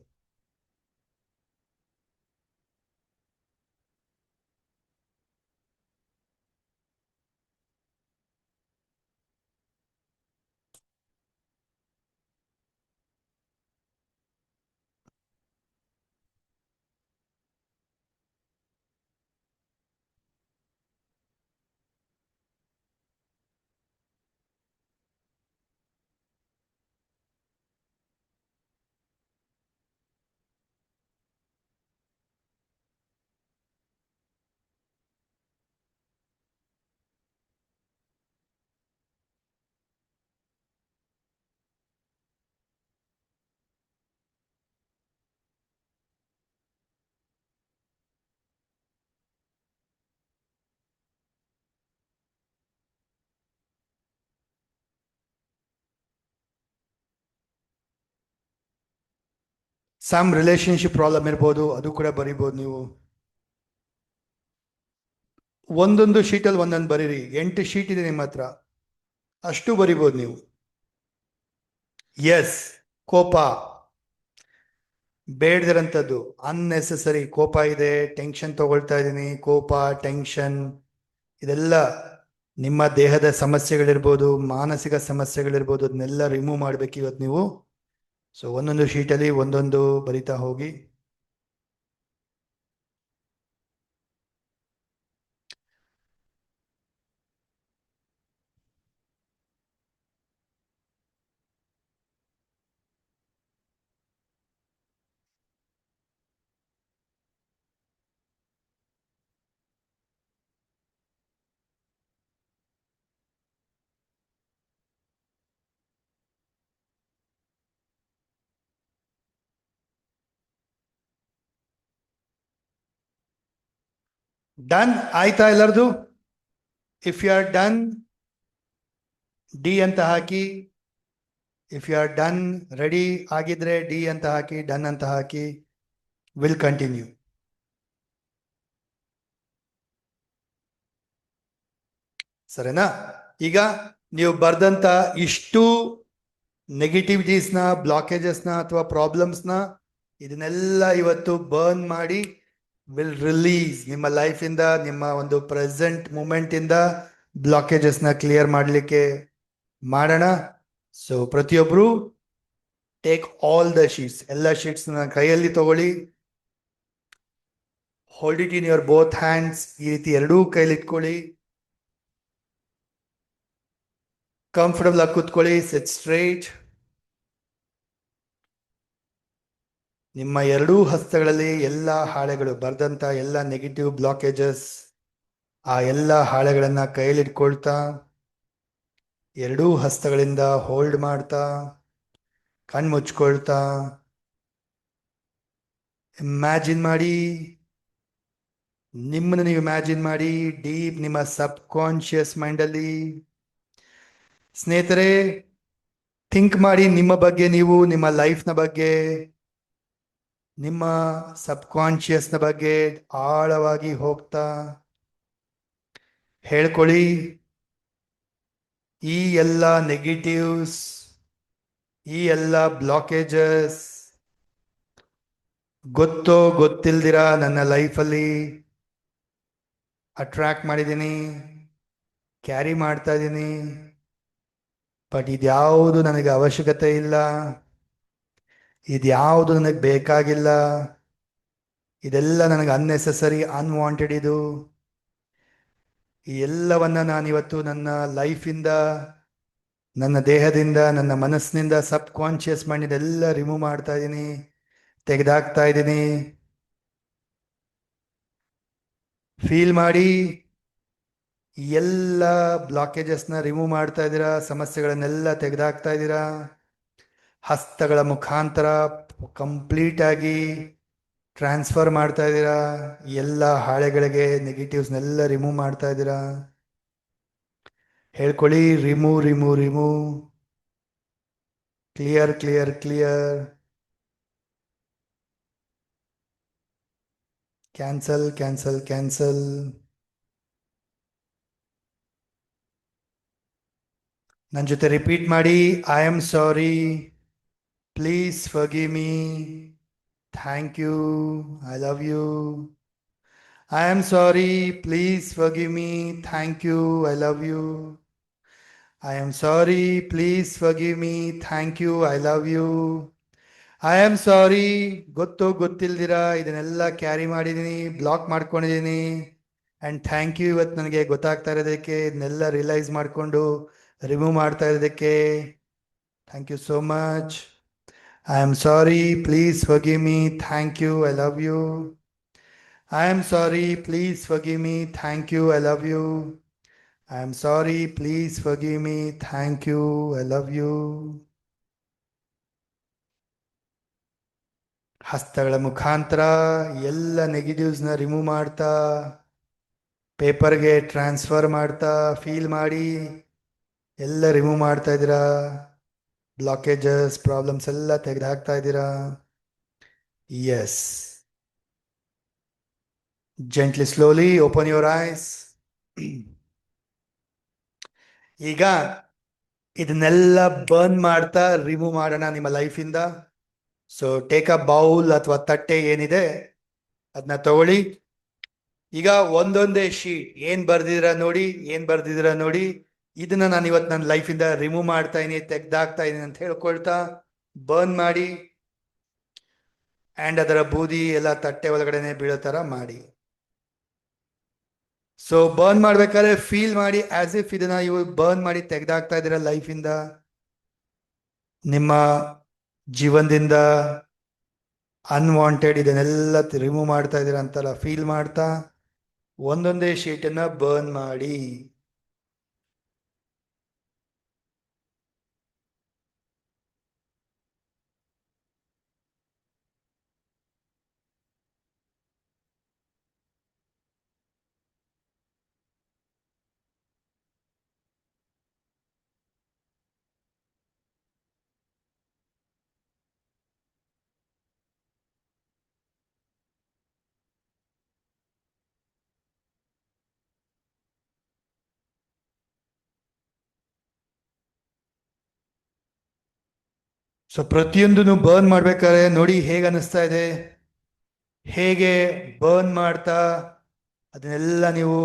ಸಮ್ ರಿಲೇಶನ್ಶಿಪ್ ಪ್ರಾಬ್ಲಮ್ ಇರ್ಬೋದು, ಅದು ಕೂಡ ಬರಿಬೋದು ನೀವು. ಒಂದೊಂದು ಶೀಟಲ್ಲಿ ಒಂದೊಂದು ಬರೀರಿ. 8 ಶೀಟ್ ಇದೆ ನಿಮ್ಮ ಹತ್ರ, ಅಷ್ಟು ಬರಿಬೋದು ನೀವು. ಎಸ್, ಕೋಪ ಬೇಡದಿರಂಥದ್ದು, ಅನ್ನೆಸೆಸರಿ ಕೋಪ ಇದೆ, ಟೆನ್ಷನ್ ತಗೊಳ್ತಾ ಇದ್ದೀನಿ, ಕೋಪ, ಟೆನ್ಷನ್, ಇದೆಲ್ಲ ನಿಮ್ಮ ದೇಹದ ಸಮಸ್ಯೆಗಳಿರ್ಬೋದು, ಮಾನಸಿಕ ಸಮಸ್ಯೆಗಳಿರ್ಬೋದು, ಅದನ್ನೆಲ್ಲ ರಿಮೂವ್ ಮಾಡ್ಬೇಕು ಇವತ್ತು ನೀವು. ಸೊ ಒಂದೊಂದು ಶೀಟಲ್ಲಿ ಒಂದೊಂದು ಬರಿತಾ ಹೋಗಿ. ಡನ್ ಆಯ್ತಾ ಎಲ್ಲರದು? If you are done D ಅಂತ ಹಾಕಿ. If you are done, ready ಆಗಿದ್ರೆ ಡಿ ಅಂತ ಹಾಕಿ, ಡನ್ ಅಂತ ಹಾಕಿ. Will continue. ಸರಿನಾ? ಈಗ ನೀವು ಬರ್ದಂತ ಇಷ್ಟು ನೆಗೆಟಿವಿಟೀಸ್ನ, ಬ್ಲಾಕೇಜಸ್ನ ಅಥವಾ ಪ್ರಾಬ್ಲಮ್ಸ್ನ ಇದನ್ನೆಲ್ಲ ಇವತ್ತು ಬರ್ನ್ ಮಾಡಿ ವಿಲ್ ರಿಲೀಸ್ ನಿಮ್ಮ ಲೈಫಿಂದ, ನಿಮ್ಮ ಒಂದು ಪ್ರೆಸೆಂಟ್ ಮೂಮೆಂಟ್ ಇಂದ ಬ್ಲಾಕೇಜಸ್ನ ಕ್ಲಿಯರ್ ಮಾಡಲಿಕ್ಕೆ ಮಾಡೋಣ. ಸೊ ಪ್ರತಿಯೊಬ್ರು ಟೇಕ್ ಆಲ್ ದ ಶೀಟ್ಸ್, ಎಲ್ಲ ಶೀಟ್ಸ್ ಕೈಯಲ್ಲಿ ತಗೊಳ್ಳಿ. Hold it in your both hands. ಈ ರೀತಿ ಎರಡೂ ಕೈಲಿ ಇಟ್ಕೊಳ್ಳಿ. ಕಂಫರ್ಟಬಲ್ ಆಗಿ ಕೂತ್ಕೊಳ್ಳಿ. ಸಿಟ್ ಸ್ಟ್ರೈಟ್. ನಿಮ್ಮ ಎರಡೂ ಹಸ್ತಗಳಲ್ಲಿ ಎಲ್ಲ ಹಾಳೆಗಳು, ಬರ್ದಂತ ಎಲ್ಲ ನೆಗೆಟಿವ್ ಬ್ಲಾಕೇಜಸ್, ಆ ಎಲ್ಲ ಹಾಳೆಗಳನ್ನ ಕೈಲಿಟ್ಕೊಳ್ತಾ, ಎರಡೂ ಹಸ್ತಗಳಿಂದ ಹೋಲ್ಡ್ ಮಾಡ್ತಾ, ಕಣ್ಮುಚ್ಕೊಳ್ತಾ, ಇಮ್ಯಾಜಿನ್ ಮಾಡಿ, ನಿಮ್ಮನ್ನು ನೀವು ಇಮ್ಯಾಜಿನ್ ಮಾಡಿ ಡೀಪ್ ನಿಮ್ಮ ಸಬ್ ಕಾನ್ಶಿಯಸ್ ಮೈಂಡಲ್ಲಿ. ಸ್ನೇಹಿತರೆ, ಥಿಂಕ್ ಮಾಡಿ ನಿಮ್ಮ ಬಗ್ಗೆ, ನೀವು ನಿಮ್ಮ ಲೈಫ್ನ ಬಗ್ಗೆ, ನಿಮ್ಮ ಸಬ್ ಕಾನ್ಶಿಯಸ್ನ ಬಗ್ಗೆ ಆಳವಾಗಿ ಹೋಗ್ತಾ ಹೇಳ್ಕೊಳ್ಳಿ. ಈ ಎಲ್ಲ ನೆಗೆಟಿವ್ಸ್, ಈ ಎಲ್ಲ ಬ್ಲಾಕೇಜಸ್ ಗೊತ್ತೋ ಗೊತ್ತಿಲ್ದಿರ ನನ್ನ ಲೈಫಲ್ಲಿ ಅಟ್ರಾಕ್ಟ್ ಮಾಡಿದ್ದೀನಿ, ಕ್ಯಾರಿ ಮಾಡ್ತಾ ಇದ್ದೀನಿ. ಬಟ್ ಇದ್ಯಾವುದು ನನಗೆ ಅವಶ್ಯಕತೆ ಇಲ್ಲ, ಇದ್ಯಾವುದು ನನಗೆ ಬೇಕಾಗಿಲ್ಲ, ಇದೆಲ್ಲ ನನಗೆ ಅನ್ನೆಸೆಸರಿ, ಅನ್ವಾಂಟೆಡ್. ಇದು ಈ ಎಲ್ಲವನ್ನ ನಾನಿವತ್ತು ನನ್ನ ಲೈಫಿಂದ, ನನ್ನ ದೇಹದಿಂದ, ನನ್ನ ಮನಸ್ಸಿನಿಂದ, ಸಬ್ ಕಾನ್ಶಿಯಸ್ ಮೈಂಡ್ ಎಲ್ಲ ರಿಮೂವ್ ಮಾಡ್ತಾ ಇದ್ದೀನಿ, ತೆಗೆದಾಕ್ತಾ ಇದ್ದೀನಿ. ಫೀಲ್ ಮಾಡಿ. ಎಲ್ಲ ಬ್ಲಾಕೇಜಸ್ನ ರಿಮೂವ್ ಮಾಡ್ತಾ ಇದ್ದೀರಾ, ಸಮಸ್ಯೆಗಳನ್ನೆಲ್ಲ ತೆಗೆದಾಕ್ತಾ ಇದ್ದೀರಾ. ಹಸ್ತಗಳ ಮುಖಾಂತರ ಕಂಪ್ಲೀಟ್ ಆಗಿ ಟ್ರಾನ್ಸ್ಫರ್ ಮಾಡ್ತಾ ಇದ್ದೀರಾ. ಎಲ್ಲ ಹಾಳೆಗಳಿಗೆ ನೆಗೆಟಿವ್ಸ್ನೆಲ್ಲ ರಿಮೂವ್ ಮಾಡ್ತಾ ಇದ್ದೀರಾ. ಹೇಳ್ಕೊಳ್ಳಿ, remove remove remove, clear clear clear, cancel cancel cancel. ನನ್ನ ಜೊತೆ ರಿಪೀಟ್ ಮಾಡಿ. I am sorry, please forgive me, thank you, I love you. I am sorry, please forgive me, thank you, I love you. I am sorry, please forgive me, thank you, I love you. I am sorry, ಗೊತ್ತೋ ಗೊತ್ತಿಲ್ದಿರ ಇದನ್ನೆಲ್ಲ carry ಮಾಡಿದ್ದೀನಿ, block ಮಾಡ್ಕೊಂಡಿದ್ದೀನಿ. And thank you, ಇವತ್ತು ನನಗೆ ಗೊತ್ತಾಗ್ತಾ ಇರೋದಕ್ಕೆ, ಇದನ್ನೆಲ್ಲ ರಿಯಲೈಸ್ ಮಾಡಿಕೊಂಡು ರಿಮೂವ್ ಮಾಡ್ತಾ ಇರೋದಕ್ಕೆ. Thank you so much. I am sorry, please forgive me, thank you, I love you. I am sorry, please forgive me, thank you, I love you. I am sorry, please forgive me, thank you, I love you. ಹಸ್ತಗಳ ಮುಖಾಂತರ ಎಲ್ಲ ನೆಗೆಟಿವ್ಸ್ನ remove ಮಾಡ್ತಾ, ಪೇಪರ್ಗೆ transfer ಮಾಡ್ತಾ, feel ಮಾಡಿ ಎಲ್ಲ remove ಮಾಡ್ತಾ ಇದ್ದೀರಾ. ಬ್ಲಾಕೇಜಸ್, ಪ್ರಾಬ್ಲಮ್ಸ್ ಎಲ್ಲ ತೆಗೆದುಹಾಕ್ತಾ ಇದ್ದೀರಾ. Yes. Gently slowly open your eyes. ಈಗ ಇದನ್ನೆಲ್ಲ ಬರ್ನ್ ಮಾಡ್ತಾ ರಿಮೂವ್ ಮಾಡೋಣ ನಿಮ್ಮ ಲೈಫಿಂದ. ಸೊ ಟೇಕ್ ಅ ಬೌಲ್ ಅಥವಾ ತಟ್ಟೆ ಏನಿದೆ ಅದನ್ನ ತಗೊಳ್ಳಿ. ಈಗ ಒಂದೊಂದೇ ಶೀಟ್ ಏನ್ ಬರ್ದಿದ್ದೀರಾ ನೋಡಿ. ಇದನ್ನ ನಾನು ಇವತ್ತು ನನ್ನ ಲೈಫಿಂದ ರಿಮೂವ್ ಮಾಡ್ತಾ ಇದೀನಿ, ತೆಗ್ದಾಕ್ತಾ ಇದೀನಿ ಅಂತ ಹೇಳ್ಕೊಳ್ತಾ ಬರ್ನ್ ಮಾಡಿ. ಅಂಡ್ ಅದರ ಬೂದಿ ಎಲ್ಲ ತಟ್ಟೆ ಒಳಗಡೆನೆ ಬೀಳೋ ತರ ಮಾಡಿ. ಸೊ ಬರ್ನ್ ಮಾಡ್ಬೇಕಾದ್ರೆ ಫೀಲ್ ಮಾಡಿ ಆಸ್ ಇಫ್ ಇದನ್ನ ಇವು ಬರ್ನ್ ಮಾಡಿ ತೆಗ್ದಾಕ್ತಾ ಇದ್ದೀರಾ ಲೈಫಿಂದ, ನಿಮ್ಮ ಜೀವನದಿಂದ ಅನ್ವಾಂಟೆಡ್ ಇದನ್ನೆಲ್ಲ ರಿಮೂವ್ ಮಾಡ್ತಾ ಇದ್ದೀರಾ ಅಂತೆಲ್ಲ ಫೀಲ್ ಮಾಡ್ತಾ ಒಂದೊಂದೇ ಶೀಟನ್ನ ಬರ್ನ್ ಮಾಡಿ. ಸೊ ಪ್ರತಿಯೊಂದನ್ನು ಬರ್ನ್ ಮಾಡ್ಬೇಕಾದ್ರೆ ನೋಡಿ ಹೇಗೆ ಅನಿಸ್ತಾ ಇದೆ, ಹೇಗೆ ಬರ್ನ್ ಮಾಡ್ತಾ ಅದನ್ನೆಲ್ಲ ನೀವು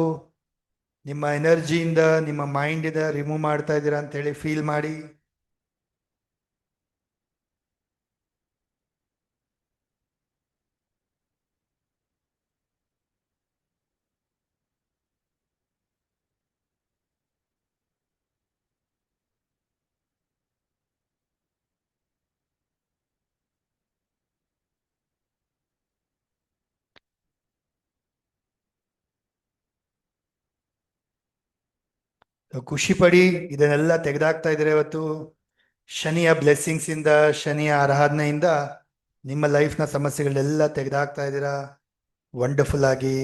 ನಿಮ್ಮ ಎನರ್ಜಿಯಿಂದ ನಿಮ್ಮ ಮೈಂಡಿಂದ ರಿಮೂವ್ ಮಾಡ್ತಾ ಇದ್ದೀರಾ ಅಂತ ಹೇಳಿ ಫೀಲ್ ಮಾಡಿ. ಖುಷಿ ಪಡಿ, ಇದನ್ನೆಲ್ಲ ತೆಗೆದಾಕ್ತಾ ಇದ್ರೆ ಇವತ್ತು ಶನಿಯ ಬ್ಲೆಸ್ಸಿಂಗ್ಸ್ ಇಂದ, ಶನಿಯ ಆರಾಧನೆಯಿಂದ ನಿಮ್ಮ ಲೈಫ್ನ ಸಮಸ್ಯೆಗಳೆಲ್ಲ ತೆಗೆದಾಕ್ತಾ ಇದ್ದೀರಾ ವಂಡರ್ಫುಲ್ ಆಗಿ.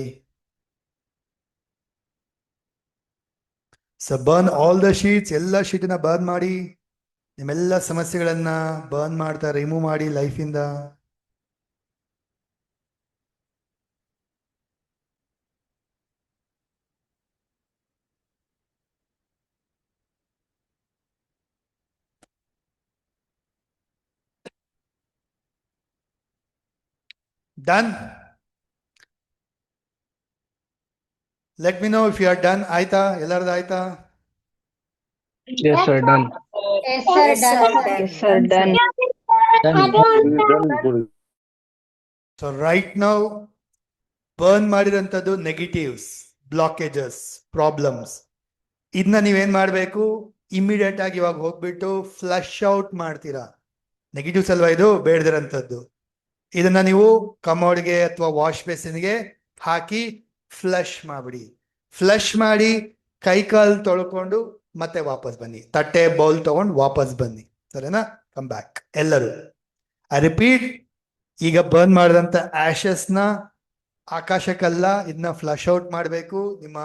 So burn all the sheets, ಎಲ್ಲ ಶೀಟನ್ನ ಬರ್ನ್ ಮಾಡಿ, ನಿಮ್ಮೆಲ್ಲ ಸಮಸ್ಯೆಗಳನ್ನ ಬರ್ನ್ ಮಾಡ್ತಾ ರಿಮೂವ್ ಮಾಡಿ ಲೈಫಿಂದ. Done. Let me know if you are done. ಆಯ್ತಾ? ಎಲ್ಲರದು ಆಯ್ತಾ? Yes, sir. Done. Yes, sir. Done, sir. Done. So right now burn ಮಾಡಿರೋಂಥದ್ದು ನೆಗೆಟಿವ್ಸ್, ಬ್ಲಾಕೇಜಸ್, ಪ್ರಾಬ್ಲಮ್ಸ್, ಇದನ್ನ ನೀವೇನ್ ಮಾಡಬೇಕು, ಇಮಿಡಿಯೇಟ್ ಆಗಿ ಇವಾಗ ಹೋಗ್ಬಿಟ್ಟು ಫ್ಲಶ್ ಔಟ್ ಮಾಡ್ತೀರಾ. ನೆಗೆಟಿವ್ಸ್ ಅಲ್ವಾ ಇದು, ಬೇಡದಿರೋಂಥದ್ದು. ಇದನ್ನ ನೀವು ಕಮೋಡ್ಗೆ ಅಥವಾ ವಾಶ್ ಬೇಸಿನ್ಗೆ ಹಾಕಿ ಫ್ಲಶ್ ಮಾಡಿಬಿಡಿ. ಫ್ಲಶ್ ಮಾಡಿ ಕೈ ಕಾಲು ತೊಳ್ಕೊಂಡು ಮತ್ತೆ ವಾಪಸ್ ಬನ್ನಿ. ತಟ್ಟೆ ಬೌಲ್ ತಗೊಂಡು ವಾಪಸ್ ಬನ್ನಿ. ಸರಿನಾ? ಕಮ್ ಬ್ಯಾಕ್ ಎಲ್ಲರೂ. ಐ ರಿಪೀಟ್, ಈಗ ಬರ್ನ್ ಮಾಡಿದಂಥ ಆಶಸ್ನ ಆಕಾಶಕ್ಕಲ್ಲ, ಇದನ್ನ ಫ್ಲಶ್ ಔಟ್ ಮಾಡಬೇಕು. ನಿಮ್ಮ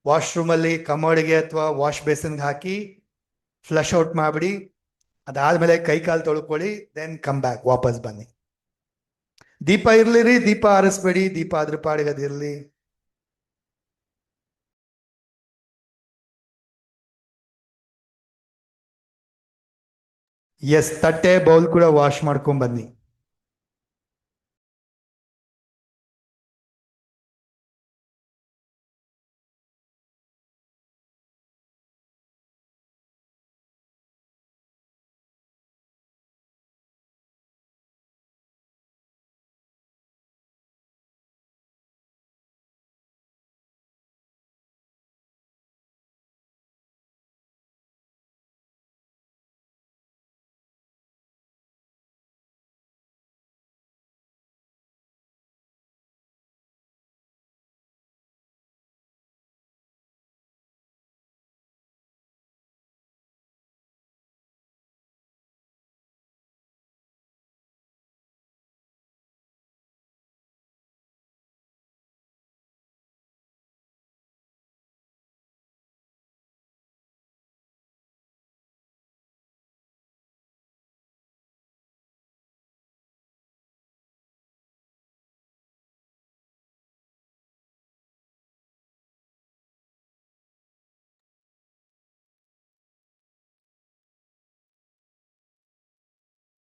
ವಾಶ್ರೂಮಲ್ಲಿ ಕಮೋಡ್ಗೆ ಅಥವಾ ವಾಶ್ ಬೇಸಿನ್ಗೆ ಹಾಕಿ ಫ್ಲಶ್ ಔಟ್ ಮಾಡಿಬಿಡಿ. ಅದಾದ್ಮೇಲೆ ಕೈ ಕಾಲು ತೊಳ್ಕೊಳ್ಳಿ, ದೆನ್ ಕಮ್ ಬ್ಯಾಕ್, ವಾಪಸ್ ಬನ್ನಿ. ದೀಪ ಇರ್ಲಿರಿ, ದೀಪ ಆರಿಸ್ಬೇಡಿ, ದೀಪ ಅದ್ರ ಪಾಡಿಗೆ ಅದಿರ್ಲಿ. ಎಸ್, ತಟ್ಟೆ ಬೌಲ್ ಕೂಡ ವಾಶ್ ಮಾಡ್ಕೊಂಡ್ ಬನ್ನಿ.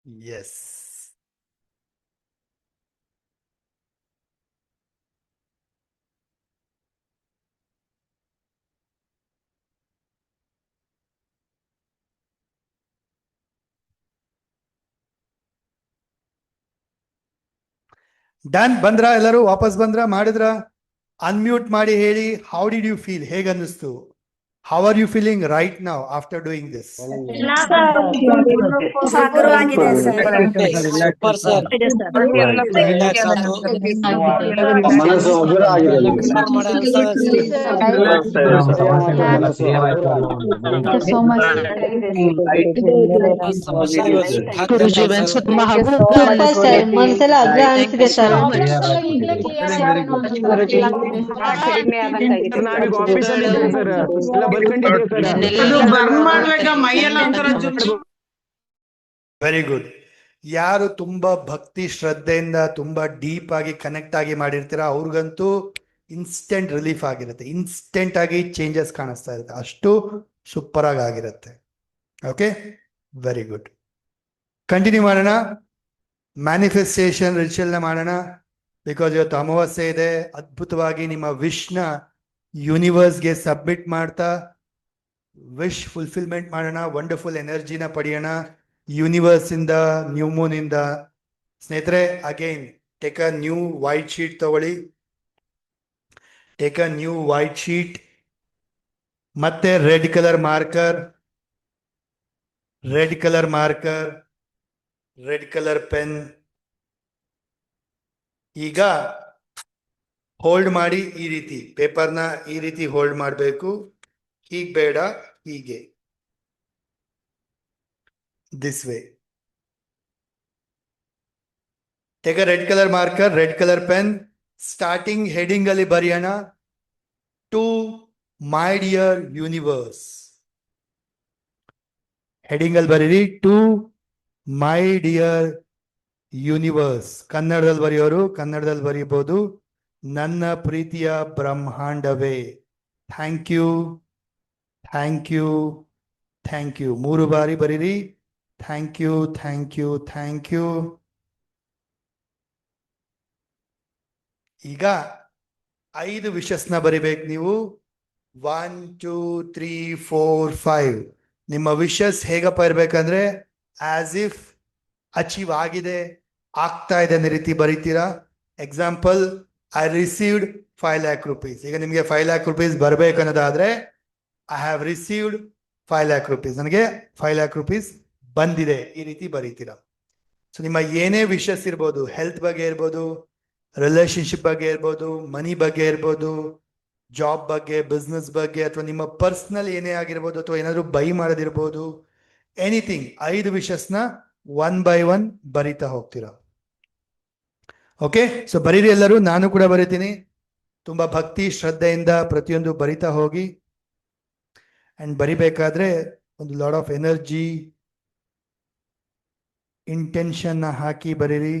Yes. ಡನ್ ಬಂದ್ರಾ ಎಲ್ಲರೂ ವಾಪಸ್ ಬಂದ್ರಾ ಮಾಡಿದ್ರಾ ಅನ್ಮ್ಯೂಟ್ ಮಾಡಿ ಹೇಳಿ ಹೌ ಡಿಡ್ ಯು ಫೀಲ್ ಹೇಗೆ ಅನ್ನಿಸ್ತು how are you feeling right now after doing this ಸಾಗರವಾಗಿದೆ ಮನಸ್ಸು ಹಗುರ ಆಗಿದೆ ಗುರುಜಿ ಮನ್ಸು ತುಂಬಾ ಸರ್ ಮನ್ಸೆಲ್ಲ ಹಗುರ ಅನ್ಸಿದೆ ಸರ್ ನಾವೀಗ ಆಫೀಸ್ ಅಲ್ಲಿ ಇದ್ದೇವೆ ಸರ್ ಎಲ್ಲ ಬರ್ಕೊಂಡಿದ್ದೀವಿ ಸರ್ ವೆರಿ ಗುಡ್ ಯಾರು ತುಂಬಾ ಭಕ್ತಿ ಶ್ರದ್ಧೆಯಿಂದ ತುಂಬಾ ಡೀಪ್ ಆಗಿ ಕನೆಕ್ಟ್ ಆಗಿ ಮಾಡಿರ್ತೀರ ಅವ್ರಿಗಂತೂ ಇನ್ಸ್ಟೆಂಟ್ ರಿಲೀಫ್ ಆಗಿರುತ್ತೆ ಇನ್ಸ್ಟೆಂಟ್ ಆಗಿ ಚೇಂಜಸ್ ಕಾಣಿಸ್ತಾ ಇರುತ್ತೆ ಅಷ್ಟು ಸೂಪರ್ ಆಗಿ ಆಗಿರುತ್ತೆ ಓಕೆ ವೆರಿ ಗುಡ್ ಕಂಟಿನ್ಯೂ ಮಾಡೋಣ ಮ್ಯಾನಿಫೆಸ್ಟೇಷನ್ ರಿಚುವಲ್ನ ಮಾಡೋಣ ಬಿಕಾಸ್ ಇವತ್ತು ಅಮಾವಾಸ್ಯೆ ಇದೆ ಅದ್ಭುತವಾಗಿ ನಿಮ್ಮ ವಿಶ್ನ ಯೂನಿವರ್ಸ್ಗೆ ಸಬ್ಮಿಟ್ ಮಾಡ್ತಾ ವಿಶ್ ಫುಲ್ಫಿಲ್ಮೆಂಟ್ ಮಾಡೋಣ ವಂಡರ್ಫುಲ್ ಎನರ್ಜಿನ ಪಡೆಯೋಣ ಯೂನಿವರ್ಸ್ ಇಂದ ನ್ಯೂ ಮೂನ್ ಇಂದ ಸ್ನೇಹಿತರೆ again take a new white sheet ತಗೊಳ್ಳಿ take a new white sheet ಮತ್ತೆ red colour marker red colour pen ಈಗ ಹೋಲ್ಡ್ ಮಾಡಿ ಈ ರೀತಿ ಪೇಪರ್ನ ಈ ರೀತಿ ಹೋಲ್ಡ್ ಮಾಡಬೇಕು ಹೀಗೆ ಬೇಡ ಹೀಗೆ this way. Take a red color marker, red color pen, starting heading ali bariyana to my dear universe. Heading al bariri to my dear universe. ಕನ್ನಡದಲ್ಲಿ ಬರೆಯೋರು ಕನ್ನಡದಲ್ಲಿ ಬರೀಬಹುದು ನನ್ನ ಪ್ರೀತಿಯ ಬ್ರಹ್ಮಾಂಡವೇ thank you thank you thank you 3 ಬಾರಿ ಬರೀರಿ thank you thank you thank you ಈಗ 5 ವಿಶಸ್ನ ಬರಿಬೇಕು ನೀವು 1 2 3 4 5 ನಿಮ್ಮ ವಿಶಸ್ ಹೇಗಪ್ಪ ಇರ್ಬೇಕಂದ್ರೆ ಆಸ್ ಇಫ್ ಅಚೀವ್ ಆಗಿದೆ ಆಗ್ತಾ ಇದೆ ಅನ್ನೋ ರೀತಿ ಬರೀತೀರಾ example I received 5 lakh rupees ಈಗ ನಿಮಗೆ 5 lakh rupees ಬರ್ಬೇಕು ಅನ್ನೋದಾದ್ರೆ I have received 5 lakh rupees ನನಗೆ 5 lakh rupees ಬಂದಿದೆ ಈ ರೀತಿ ಬರೀತೀರಾ ಸೊ ನಿಮ್ಮ ಏನೇ ವಿಷಸ್ ಇರ್ಬೋದು ಹೆಲ್ತ್ ಬಗ್ಗೆ ಇರ್ಬೋದು ರಿಲೇಶನ್ಶಿಪ್ ಬಗ್ಗೆ ಇರ್ಬೋದು ಮನಿ ಬಗ್ಗೆ ಇರ್ಬೋದು ಜಾಬ್ ಬಗ್ಗೆ ಬಿಸ್ನೆಸ್ ಬಗ್ಗೆ ಅಥವಾ ನಿಮ್ಮ ಪರ್ಸನಲ್ ಏನೇ ಆಗಿರ್ಬೋದು ಅಥವಾ ಏನಾದರೂ ಬೈ ಮಾಡೋದಿರ್ಬೋದು ಎನಿಥಿಂಗ್ 5 ವಿಷಸ್ನ 1 by 1 ಬರಿತಾ ಹೋಗ್ತೀರಾ ಓಕೆ ಸೊ ಬರೀರಿ ಎಲ್ಲರೂ ನಾನು ಕೂಡ ಬರಿತೀನಿ ತುಂಬಾ ಭಕ್ತಿ ಶ್ರದ್ಧೆಯಿಂದ ಪ್ರತಿಯೊಂದು ಬರಿತಾ ಹೋಗಿ ಅಂಡ್ ಬರಿಬೇಕಾದ್ರೆ ಒಂದು ಲಾಟ್ ಆಫ್ ಎನರ್ಜಿ ಇಂಟೆನ್ಷನ್ ಹಾಕಿ ಬರೀರಿ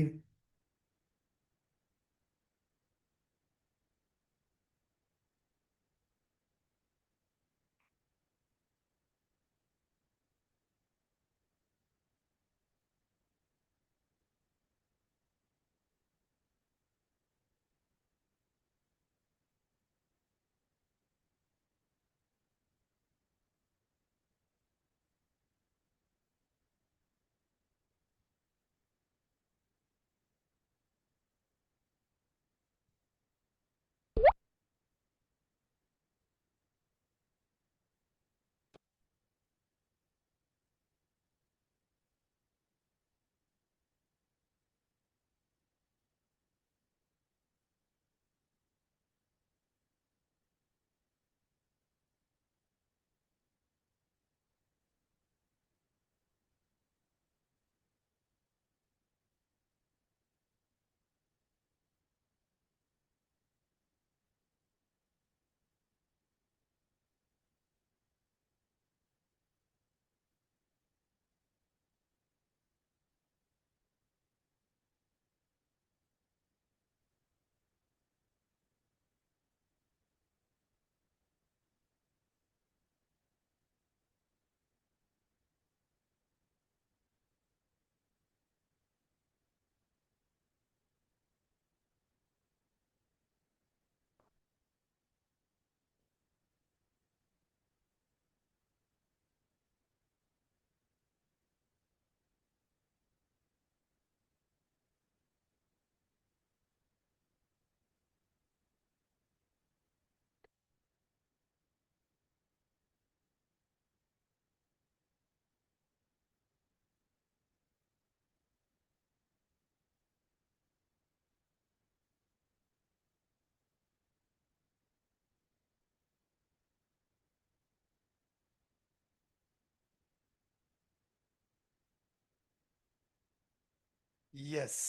ಎಸ್.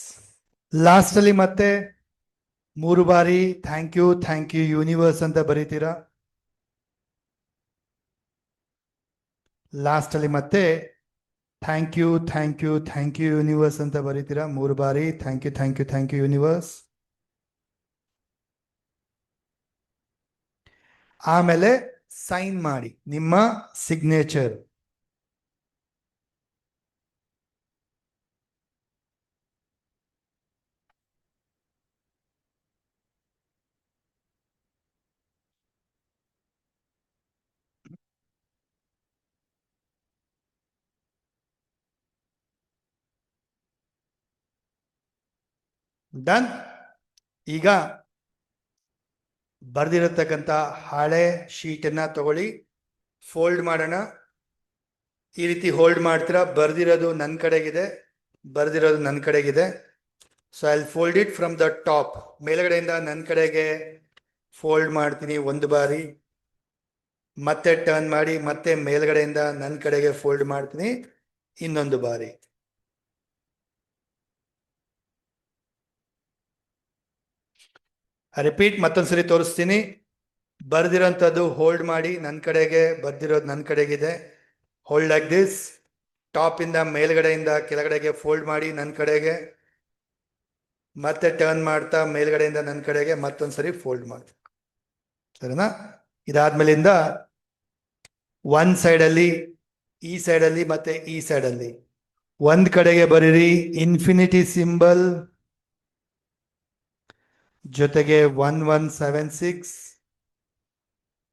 ಲಾಸ್ಟ್ ಅಲ್ಲಿ ಮತ್ತೆ 3 ಬಾರಿ ಥ್ಯಾಂಕ್ ಯು ಯೂನಿವರ್ಸ್ ಅಂತ ಬರೀತೀರಾ. ಲಾಸ್ಟ್ ಅಲ್ಲಿ ಮತ್ತೆ ಥ್ಯಾಂಕ್ ಯು ಯೂನಿವರ್ಸ್ ಅಂತ ಬರೀತೀರಾ 3 ಬಾರಿ ಥ್ಯಾಂಕ್ ಯು ಯೂನಿವರ್ಸ್. ಆಮೇಲೆ ಸೈನ್ ಮಾಡಿ ನಿಮ್ಮ ಸಿಗ್ನೇಚರ್. ಡನ್. ಈಗ ಬರ್ದಿರತಕ್ಕಂಥ ಹಳೆ ಶೀಟನ್ನ ತಗೊಳ್ಳಿ, ಫೋಲ್ಡ್ ಮಾಡೋಣ. ಈ ರೀತಿ ಹೋಲ್ಡ್ ಮಾಡ್ತೀರಾ. ಬರ್ದಿರೋದು ನನ್ನ ಕಡೆಗಿದೆ. So I fold it from the top. ಮೇಲ್ಗಡೆಯಿಂದ ನನ್ನ ಕಡೆಗೆ ಫೋಲ್ಡ್ ಮಾಡ್ತೀನಿ 1 ಬಾರಿ, ಮತ್ತೆ ಟರ್ನ್ ಮಾಡಿ, ಮತ್ತೆ ಮೇಲ್ಗಡೆಯಿಂದ ನನ್ನ ಕಡೆಗೆ ಫೋಲ್ಡ್ ಮಾಡ್ತೀನಿ 1 ಬಾರಿ. ರಿಪೀಟ್ ಮತ್ತೊಂದ್ಸರಿ ತೋರಿಸ್ತೀನಿ. ಬರ್ದಿರೋಂಥದ್ದು ಹೋಲ್ಡ್ ಮಾಡಿ, ಬರ್ದಿರೋದು ನನ್ನ ಕಡೆಗಿದೆ. Hold like this. ಟಾಪ್ ಇಂದ ಮೇಲ್ಗಡೆಯಿಂದ ಕೆಳಗಡೆಗೆ ಫೋಲ್ಡ್ ಮಾಡಿ ನನ್ನ ಕಡೆಗೆ, ಮತ್ತೆ ಟರ್ನ್ ಮಾಡ್ತಾ ಮೇಲ್ಗಡೆಯಿಂದ ನನ್ನ ಕಡೆಗೆ ಮತ್ತೊಂದ್ಸರಿ ಫೋಲ್ಡ್ ಮಾಡಿ. ಸರಿನಾ? ಇದಾದ್ಮೇಲಿಂದ ಒಂದ್ ಸೈಡಲ್ಲಿ, ಈ ಸೈಡಲ್ಲಿ ಮತ್ತೆ ಈ ಸೈಡಲ್ಲಿ ಒಂದ್ ಕಡೆಗೆ ಬರೀರಿ ಇನ್ಫಿನಿಟಿ ಸಿಂಬಲ್ ಜೊತೆಗೆ 1176.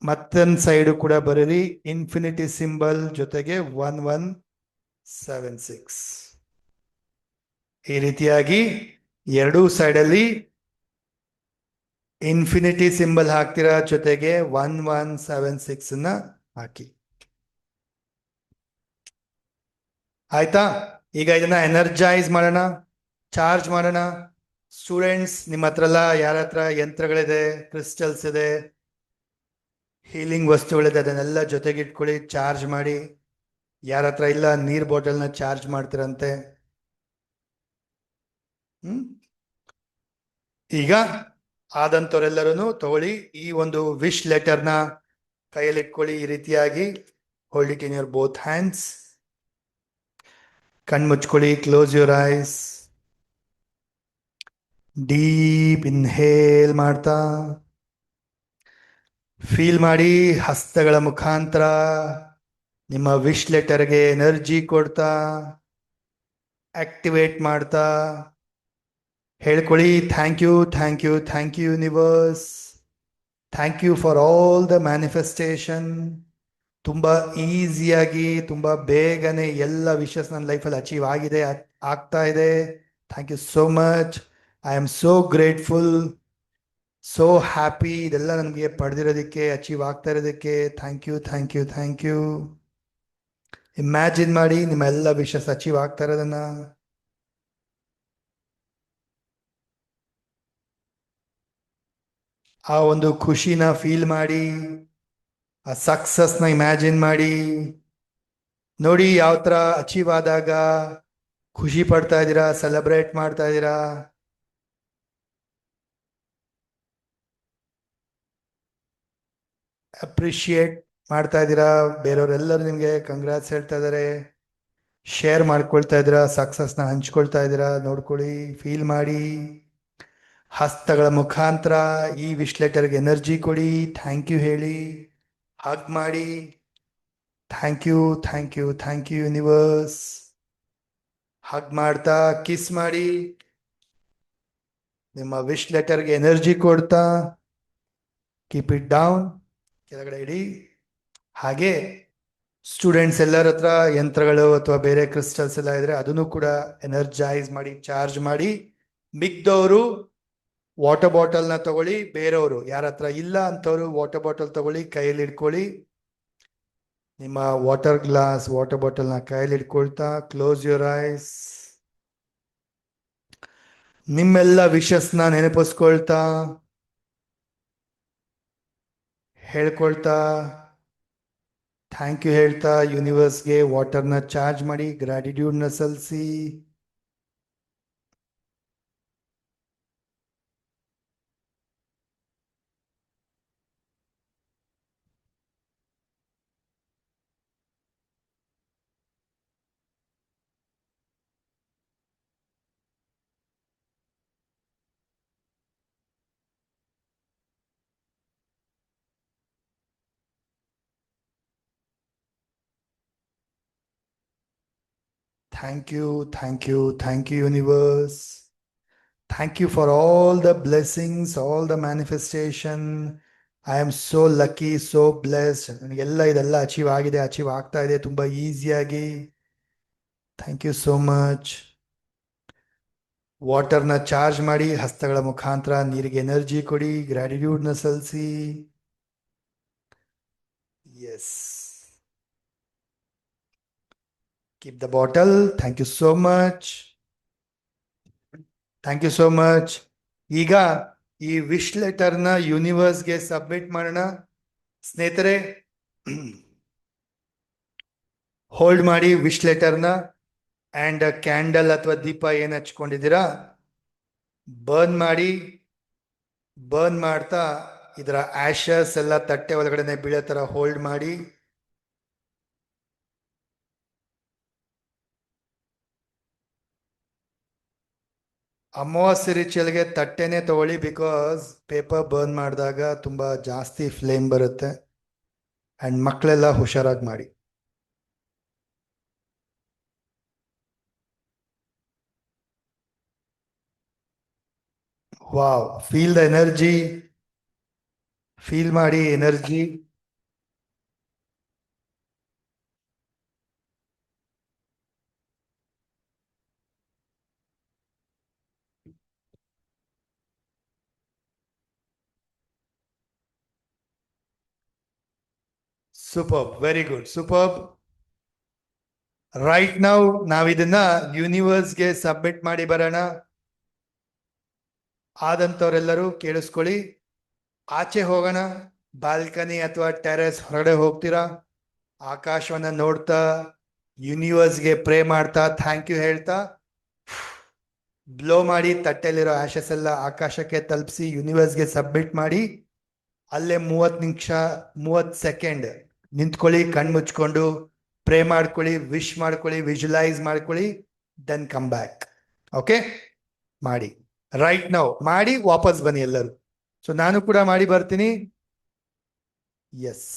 ಮತ್ತೊಂದು ಸೈಡ್ ಕೂಡ ಬರೀರಿ ಇನ್ಫಿನಿಟಿ ಸಿಂಬಲ್ ಜೊತೆಗೆ 1176. ಈ ರೀತಿಯಾಗಿ ಎರಡೂ ಸೈಡಲ್ಲಿ ಇನ್ಫಿನಿಟಿ ಸಿಂಬಲ್ ಹಾಕ್ತೀರಾ, ಜೊತೆಗೆ 1176 ಹಾಕಿ. ಆಯ್ತಾ? ಈಗ ಇದನ್ನ ಎನರ್ಜೈಸ್ ಮಾಡೋಣ, ಚಾರ್ಜ್ ಮಾಡೋಣ. ಸ್ಟೂಡೆಂಟ್ಸ್, ನಿಮ್ಮ ಹತ್ರ ಎಲ್ಲ ಯಾರ ಹತ್ರ ಯಂತ್ರಗಳಿದೆ, ಕ್ರಿಸ್ಟಲ್ಸ್ ಇದೆ, ಹೀಲಿಂಗ್ ವಸ್ತುಗಳಿದೆ, ಅದನ್ನೆಲ್ಲ ಜೊತೆಗೆ ಇಟ್ಕೊಳ್ಳಿ, ಚಾರ್ಜ್ ಮಾಡಿ. ಯಾರ ಹತ್ರ ಇಲ್ಲ ನೀರ್ ಬಾಟಲ್ನ ಚಾರ್ಜ್ ಮಾಡ್ತಿರಂತೆ. ಈಗ ಆದಂತವರೆಲ್ಲರೂ ತಗೊಳ್ಳಿ, ಈ ಒಂದು ವಿಶ್ ಲೆಟರ್ನ ಕೈಯಲ್ಲಿ ಇಟ್ಕೊಳ್ಳಿ. ಈ ರೀತಿಯಾಗಿ hold it in your both hands. ಕಣ್ಮುಚ್ಕೊಳ್ಳಿ, close your eyes. Deep inhale ಮಾಡ್ತಾ ಫೀಲ್ ಮಾಡಿ, ಹಸ್ತಗಳ ಮುಖಾಂತರ ನಿಮ್ಮ ವಿಶ್ ಲೆಟರ್ಗೆ ಎನರ್ಜಿ ಕೊಡ್ತಾ, ಆಕ್ಟಿವೇಟ್ ಮಾಡ್ತಾ ಹೇಳ್ಕೊಳ್ಳಿ, thank you universe, thank you for all the manifestation. ತುಂಬ ಈಸಿಯಾಗಿ, ತುಂಬ ಬೇಗನೆ ಎಲ್ಲ ವಿಷಸ್ ನನ್ನ ಲೈಫಲ್ಲಿ ಅಚೀವ್ ಆಗಿದೆ, ಆಗ್ತಾ ಇದೆ. Thank you so much. I am so grateful, so happy. ಇದೆಲ್ಲ ನನಗೆ ಪಡೆದಿರೋದಕ್ಕೆ, ಅಚೀವ್ ಆಗ್ತಾ ಇರೋದಕ್ಕೆ ಥ್ಯಾಂಕ್ ಯು. ಇಮ್ಯಾಜಿನ್ ಮಾಡಿ ನಿಮ್ಮ ಎಲ್ಲ ವಿಷಸ್ ಅಚೀವ್ ಆಗ್ತಾ ಇರೋದನ್ನ. ಆ ಒಂದು ಖುಷಿನ ಫೀಲ್ ಮಾಡಿ, ಆ ಸಕ್ಸಸ್ನ ಇಮ್ಯಾಜಿನ್ ಮಾಡಿ. ನೋಡಿ ಯಾವ ಥರ ಅಚೀವ್ ಆದಾಗ ಖುಷಿ ಪಡ್ತಾ ಇದ್ದೀರಾ, ಸೆಲೆಬ್ರೇಟ್ ಮಾಡ್ತಾ ಇದ್ದೀರಾ. ಅಪ್ರಿಷಿಯೇಟ್ ಮಾಡ್ತಾ ಇದ್ದೀರಾ. ಬೇರೆಯವರೆಲ್ಲರೂ ನಿಮಗೆ ಕಂಗ್ರಾಟ್ಸ್ ಹೇಳ್ತಾ ಇದ್ದಾರೆ, ಶೇರ್ ಮಾಡ್ಕೊಳ್ತಾ ಇದ್ದೀರಾ, ಸಕ್ಸಸ್ನ ಹಂಚ್ಕೊಳ್ತಾ ಇದ್ದೀರಾ. ನೋಡ್ಕೊಳ್ಳಿ, ಫೀಲ್ ಮಾಡಿ. ಹಸ್ತಗಳ ಮುಖಾಂತರ ಈ ವಿಶ್ ಲೆಟರ್ಗೆ ಎನರ್ಜಿ ಕೊಡಿ, ಥ್ಯಾಂಕ್ ಯು ಹೇಳಿ, ಹಗ್ ಮಾಡಿ. Thank you universe. ಹಗ್ ಮಾಡ್ತಾ ಕಿಸ್ ಮಾಡಿ, ನಿಮ್ಮ ವಿಶ್ ಲೆಟರ್ಗೆ ಎನರ್ಜಿ ಕೊಡ್ತಾ. ಕೀಪ್ ಇಟ್ ಡೌನ್, ಕೆಳಗಡೆ ಇಡಿ. ಹಾಗೆ ಸ್ಟೂಡೆಂಟ್ಸ್ ಎಲ್ಲರ ಹತ್ರ ಯಂತ್ರಗಳು ಅಥವಾ ಬೇರೆ ಕ್ರಿಸ್ಟಲ್ಸ್ ಎಲ್ಲ ಇದ್ರೆ ಅದನ್ನು ಕೂಡ ಎನರ್ಜೈಸ್ ಮಾಡಿ, ಚಾರ್ಜ್ ಮಾಡಿ. ಮಿಕ್ದವರು ವಾಟರ್ ಬಾಟಲ್ನ ತಗೊಳ್ಳಿ. ಬೇರೆಯವರು ಯಾರ ಹತ್ರ ಇಲ್ಲ ಅಂತವ್ರು ವಾಟರ್ ಬಾಟಲ್ ತಗೊಳ್ಳಿ, ಕೈಯಲ್ಲಿ ಇಟ್ಕೊಳ್ಳಿ. ನಿಮ್ಮ ವಾಟರ್ ಬಾಟಲ್ನ ಕೈಯಲ್ಲಿ ಇಟ್ಕೊಳ್ತಾ ಕ್ಲೋಸ್ ಯುವರ್ ಐಸ್. ನಿಮ್ಮೆಲ್ಲ ವಿಷಸ್ನ ನೆನಪಿಸ್ಕೊಳ್ತಾ, ಹೇಳ್ಕೊಳ್ತಾ, ಥ್ಯಾಂಕ್ ಯು ಹೇಳ್ತಾ ಯೂನಿವರ್ಸ್ಗೆ ವಾಟರ್ನ ಚಾರ್ಜ್ ಮಾಡಿ, ಗ್ರಾಟಿಟ್ಯೂಡ್ನ ಸಲ್ಲಿಸಿ. Thank you, thank you, thank you, universe. Thank you for all the blessings, all the manifestation. I am so lucky, so blessed. ನನಗೆಲ್ಲ ಇದೆಲ್ಲ ಅಚೀವ್ ಆಗಿದೆ, ಅಚೀವ್ ಆಗ್ತಾ ಇದೆ ತುಂಬಾ ಈಸಿಯಾಗಿ. Thank you so much. ವಾಟರ್ನ ಚಾರ್ಜ್ ಮಾಡಿ, ಹಸ್ತಗಳ ಮುಖಾಂತರ ನೀರಿಗೆ ಎನರ್ಜಿ ಕೊಡಿ, ಗ್ರಾಟಿಟ್ಯೂಡ್ನ ಸಲ್ಲಿಸಿ. Yes. Keep the bottle. Thank you so much. Thank you so much. ಈಗ ಈ ವಿಶ್ ಲೆಟರ್ನ ಯೂನಿವರ್ಸ್ಗೆ ಸಬ್ಮಿಟ್ ಮಾಡೋಣ. ಸ್ನೇಹಿತರೆ, ಹೋಲ್ಡ್ ಮಾಡಿ ವಿಶ್ ಲೆಟರ್ನ ಅಂಡ್ ಕ್ಯಾಂಡಲ್ ಅಥವಾ ದೀಪ ಏನ್ ಹಚ್ಕೊಂಡಿದ್ದೀರಾ ಬರ್ನ್ ಮಾಡಿ. ಬರ್ನ್ ಮಾಡ್ತಾ ಇದರ ಆಶಸ್ ಎಲ್ಲ ತಟ್ಟೆ ಒಳಗಡೆ ಬೀಳೋ ತರ ಹೋಲ್ಡ್ ಮಾಡಿ. ಅಮಾವಾಸ್ಯೆ ರಿಚುವಲ್ಗೆ ತಟ್ಟೆನೆ ತಗೊಳ್ಳಿ, ಬಿಕಾಸ್ ಪೇಪರ್ ಬರ್ನ್ ಮಾಡಿದಾಗ ತುಂಬಾ ಜಾಸ್ತಿ ಫ್ಲೇಮ್ ಬರುತ್ತೆ. ಅಂಡ್ ಮಕ್ಕಳೆಲ್ಲ ಹುಷಾರಾಗಿ ಮಾಡಿ. Wow, feel the energy. Feel ಮಾಡಿ energy. Super, very good, super. Right now ನಾವಿದನ್ನ ಯೂನಿವರ್ಸ್ಗೆ ಸಬ್ಮಿಟ್ ಮಾಡಿ ಬರೋಣ. ಆದಂತವರೆಲ್ಲರೂ ಕೇಳಿಸ್ಕೊಳ್ಳಿ. ಆಚೆ ಹೋಗೋಣ. ಬಾಲ್ಕನಿ ಅಥವಾ ಟೆರೆಸ್ ಹೊರಗಡೆ ಹೋಗ್ತೀರಾ, ಆಕಾಶವನ್ನ ನೋಡ್ತಾ ಯೂನಿವರ್ಸ್ಗೆ ಪ್ರೇ ಮಾಡ್ತಾ ಥ್ಯಾಂಕ್ ಯು ಹೇಳ್ತಾ ಬ್ಲೋ ಮಾಡಿ. ತಟ್ಟೆಲಿರೋ ಆಶಸ್ ಎಲ್ಲ ಆಕಾಶಕ್ಕೆ ತಲುಪಿಸಿ ಯೂನಿವರ್ಸ್ಗೆ ಸಬ್ಮಿಟ್ ಮಾಡಿ. ಅಲ್ಲೇ 30 ನಿಮಿಷ 30 ಸೆಕೆಂಡ್ ನಿಂತ್ಕೊಳ್ಳಿ, ಕಣ್ ಮುಚ್ಕೊಂಡು ಪ್ರೇ ಮಾಡ್ಕೊಳ್ಳಿ, ವಿಶ್ ಮಾಡ್ಕೊಳ್ಳಿ, ವಿಜುವಲೈಸ್ ಮಾಡ್ಕೊಳ್ಳಿ. Then come back. ಓಕೆ, ಮಾಡಿ. ರೈಟ್ ನೌ ಮಾಡಿ ವಾಪಸ್ ಬನ್ನಿ ಎಲ್ಲರೂ. ಸೊ ನಾನು ಕೂಡ ಮಾಡಿ ಬರ್ತೀನಿ. ಎಸ್.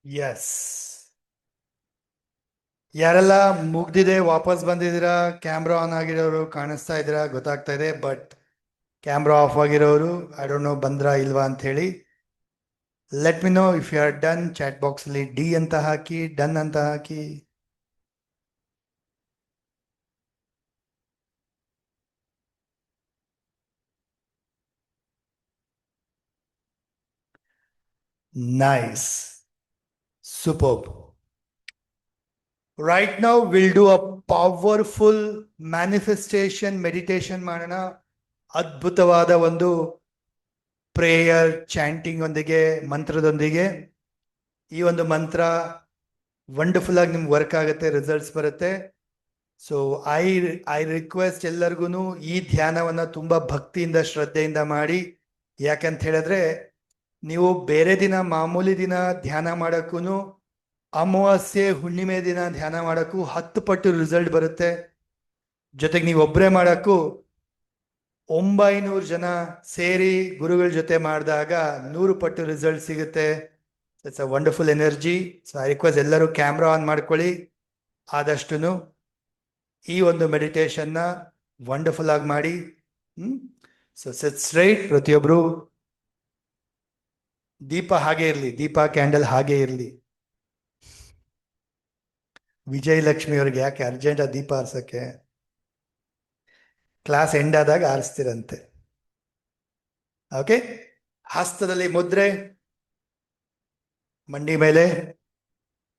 ಎಸ್. ಯಾರೆಲ್ಲ ಮುಗ್ದಿದೆ ವಾಪಸ್ ಬಂದಿದ್ದೀರಾ, ಕ್ಯಾಮ್ರಾ ಆನ್ ಆಗಿರೋರು ಕಾಣಿಸ್ತಾ ಇದ್ದೀರಾ ಗೊತ್ತಾಗ್ತಾ ಇದೆ. ಬಟ್ ಕ್ಯಾಮ್ರಾ ಆಫ್ ಆಗಿರೋರು ಐ ಡೋಂಟ್ ನೋ ಬಂದ್ರಾ ಇಲ್ವಾ ಅಂತ ಹೇಳಿ. Let me know if you are done. Chat box ಅಲ್ಲಿ ಡಿ ಅಂತ ಹಾಕಿ, ಡನ್ ಅಂತ ಹಾಕಿ. Nice, super. Right now, we'll do a powerful manifestation meditation ಮಾಡೋಣ. ಅದ್ಭುತವಾದ ಒಂದು ಪ್ರೇಯರ್ ಚಾಂಟಿಂಗ್ ಒಂದಿಗೆ ಮಂತ್ರದೊಂದಿಗೆ ಈ ಒಂದು ಮಂತ್ರ ವಂಡರ್ಫುಲ್ ಆಗಿ ನಿಮ್ಗೆ ವರ್ಕ್ ಆಗುತ್ತೆ, ರಿಸಲ್ಟ್ಸ್ ಬರುತ್ತೆ. ಸೊ ಐ ರಿಕ್ವೆಸ್ಟ್ ಎಲ್ಲರಿಗೂ ಈ ಧ್ಯಾನವನ್ನ ತುಂಬಾ ಭಕ್ತಿಯಿಂದ ಶ್ರದ್ಧೆಯಿಂದ ಮಾಡಿ. ಯಾಕಂತ ಹೇಳಿದ್ರೆ ನೀವು ಬೇರೆ ದಿನ ಮಾಮೂಲಿ ದಿನ ಧ್ಯಾನ ಮಾಡಕ್ಕೂ ಅಮಾವಾಸ್ಯೆ ಹುಣ್ಣಿಮೆ ದಿನ ಧ್ಯಾನ ಮಾಡಕ್ಕೂ 10 ಪಟ್ಟು ರಿಸಲ್ಟ್ ಬರುತ್ತೆ. ಜೊತೆಗೆ ನೀವು ಒಬ್ಬರೇ ಮಾಡಕ್ಕೂ 900 ಜನ ಸೇರಿ ಗುರುಗಳ ಜೊತೆ ಮಾಡಿದಾಗ 100 ಪಟ್ಟು ರಿಸಲ್ಟ್ ಸಿಗುತ್ತೆ. It's a wonderful energy. So I request ಎಲ್ಲರೂ ಕ್ಯಾಮ್ರಾ ಆನ್ ಮಾಡ್ಕೊಳ್ಳಿ. ಆದಷ್ಟು ಈ ಒಂದು ಮೆಡಿಟೇಷನ್ನ ವಂಡರ್ಫುಲ್ ಆಗಿ ಮಾಡಿ. So set straight. ಪ್ರತಿಯೊಬ್ರು ದೀಪ ಹಾಗೆ ಇರಲಿ, ದೀಪ ಕ್ಯಾಂಡಲ್ ಹಾಗೆ ಇರಲಿ. ವಿಜಯಲಕ್ಷ್ಮಿ ಅವ್ರಿಗೆ ಯಾಕೆ ಅರ್ಜೆಂಟ್ ಆ ದೀಪ ಆರ್ಸಕ್ಕೆ? ಕ್ಲಾಸ್ ಎಂಡ್ ಆದಾಗ ಆರಿಸ್ತಿರಂತೆ. ಓಕೆ, ಹಸ್ತದಲ್ಲಿ ಮುದ್ರೆ, ಮಂಡಿ ಮೇಲೆ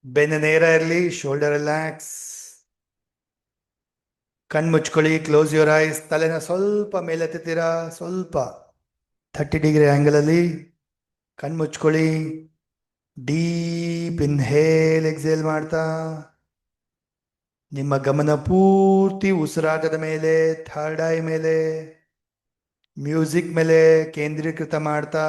ಬೆನ್ನ ನೇರ ಇರಲಿ, ಶೋಲ್ಡರ್ ರಿಲ್ಯಾಕ್ಸ್. ಕಣ್ ಮುಚ್ಕೊಳ್ಳಿ, ಕ್ಲೋಸ್ ಯುವರ್ ಐಸ್. ತಲೆನ ಸ್ವಲ್ಪ ಮೇಲೆತ್ತೀರಾ, ಸ್ವಲ್ಪ 30 ಡಿಗ್ರಿ ಆಂಗಲ್ ಅಲ್ಲಿ ಕಣ್ ಮುಚ್ಕೊಳ್ಳಿ. ಡೀಪ್ ಇನ್ಹೇಲ್ ಎಕ್ಸೇಲ್ ಮಾಡ್ತಾ ನಿಮ್ಮ ಗಮನ ಪೂರ್ತಿ ಉಸಿರಾಟದ ಮೇಲೆ, ಥರ್ಡ್ ಐ ಮೇಲೆ, ಮ್ಯೂಸಿಕ್ ಮೇಲೆ ಕೇಂದ್ರೀಕೃತ ಮಾಡ್ತಾ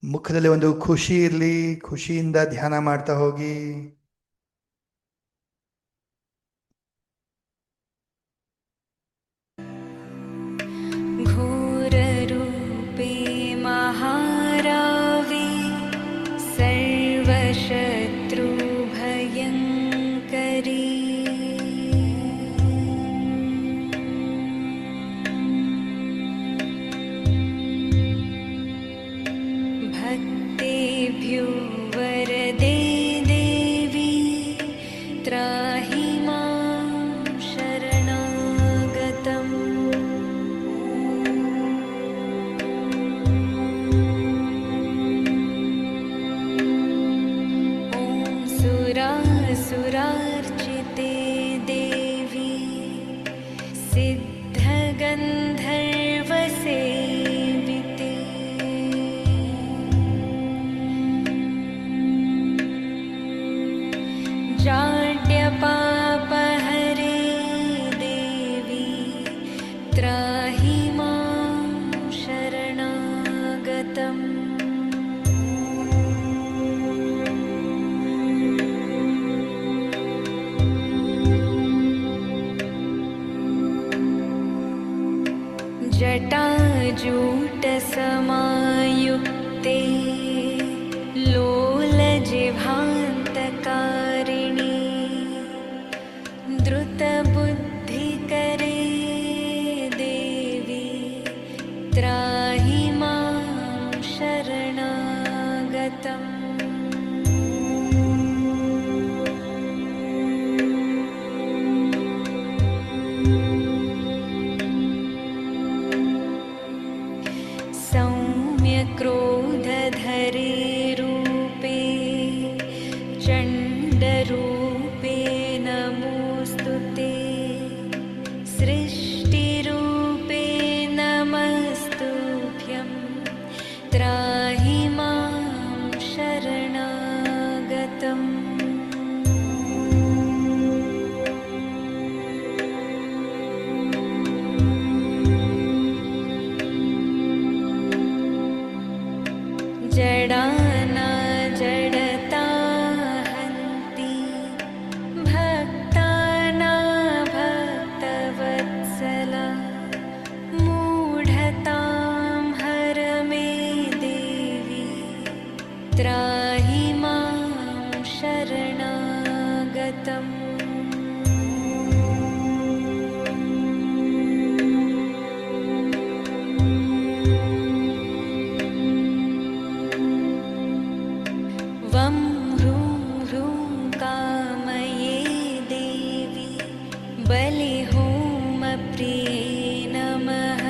ಮುಖದಲ್ಲಿ ಒಂದು ಖುಷಿ ಇರಲಿ, ಖುಷಿಯಿಂದ ಧ್ಯಾನ ಮಾಡ್ತಾ ಹೋಗಿ. घोररूपे महारावे सर्वशत्रुभयङ्करी भक्तेभ्यो वरदे देवी त्राहि मां शरणागतम्। सुरार्चिते देवी सिद्धगन्धर्वसेविते जाड्यपापहरे देवी त्राहि मां शरणागतम्। जटाजूटसमायुक्ते लोलजिह्वान्तकारिणी द्रुतबुद्धिकरे देवी त्राहि मां शरणागतम्। क्रोधधरे रूपे चण्डरूपे नमोऽस्तु ते। सृष्टिरूपे नमस्तुभ्यं त्राहि मां शरणागतम्। जडाना जडता हन्ति भक्ताना भक्तवत्सला मूढतां हर मे देवी त्राहि मां शरणागतम्। वं ह्रूं ह्रूं कामये देवी बलिहोमप्रिये नमः।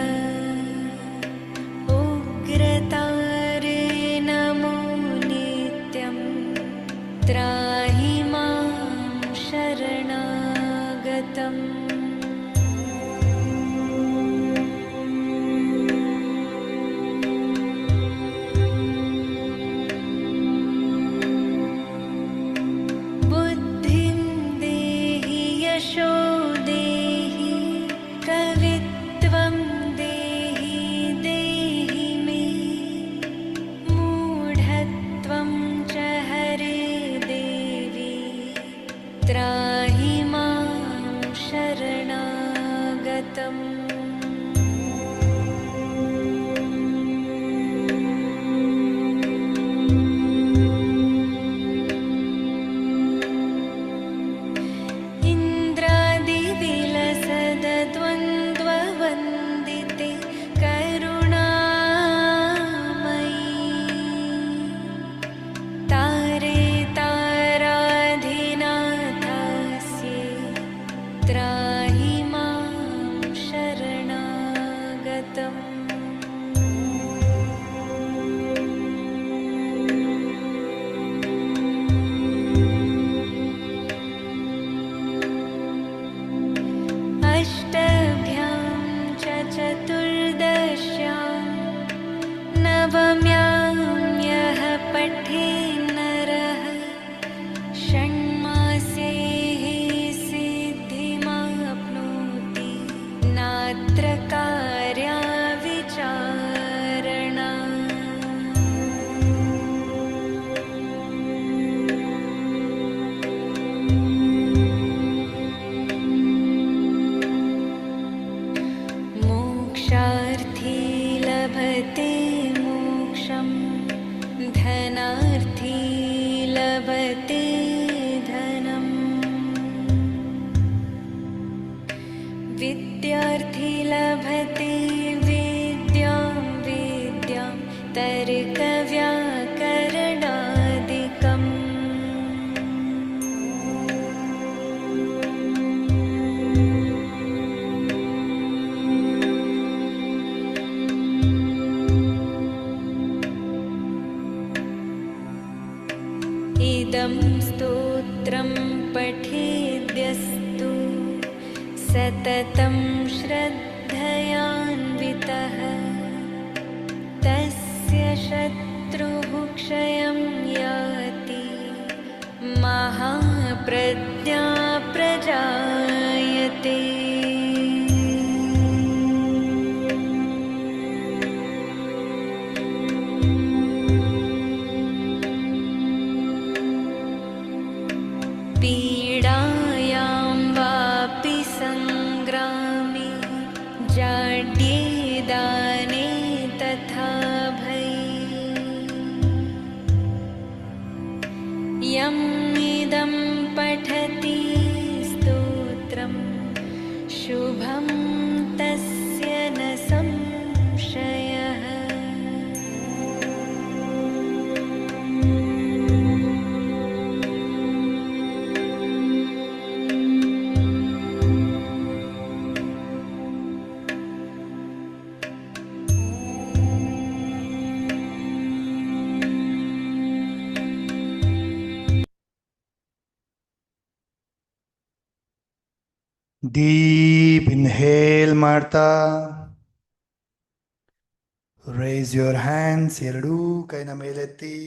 उग्रतारे नमो नित्यं त्राहि मां शरणागतम्। धनार्थी लभते धनम् विद्यार्थी लभते विद्यां विद्यां तर्कव्याकरणादिकम् इदं स्तोत्रं पठेद्यस्तु सततं श्रद्धयान्वितः तस्य शत्रुः क्षयं याति महाप्रज्ञा प्रजायते। पीडायां वापि सङ्ग्रामे जाड्ये दाने तथा भये यम् इदं पठति स्तोत्रं शुभं तस्य न संशयः। ಡೀಪ್ ಇನ್ಹೇಲ್ ಮಾಡ್ತಾ ರೈಸ್ ಯುವರ್ ಹ್ಯಾಂಡ್ಸ್, ಎರಡೂ ಕೈನ ಮೇಲೆತ್ತಿ,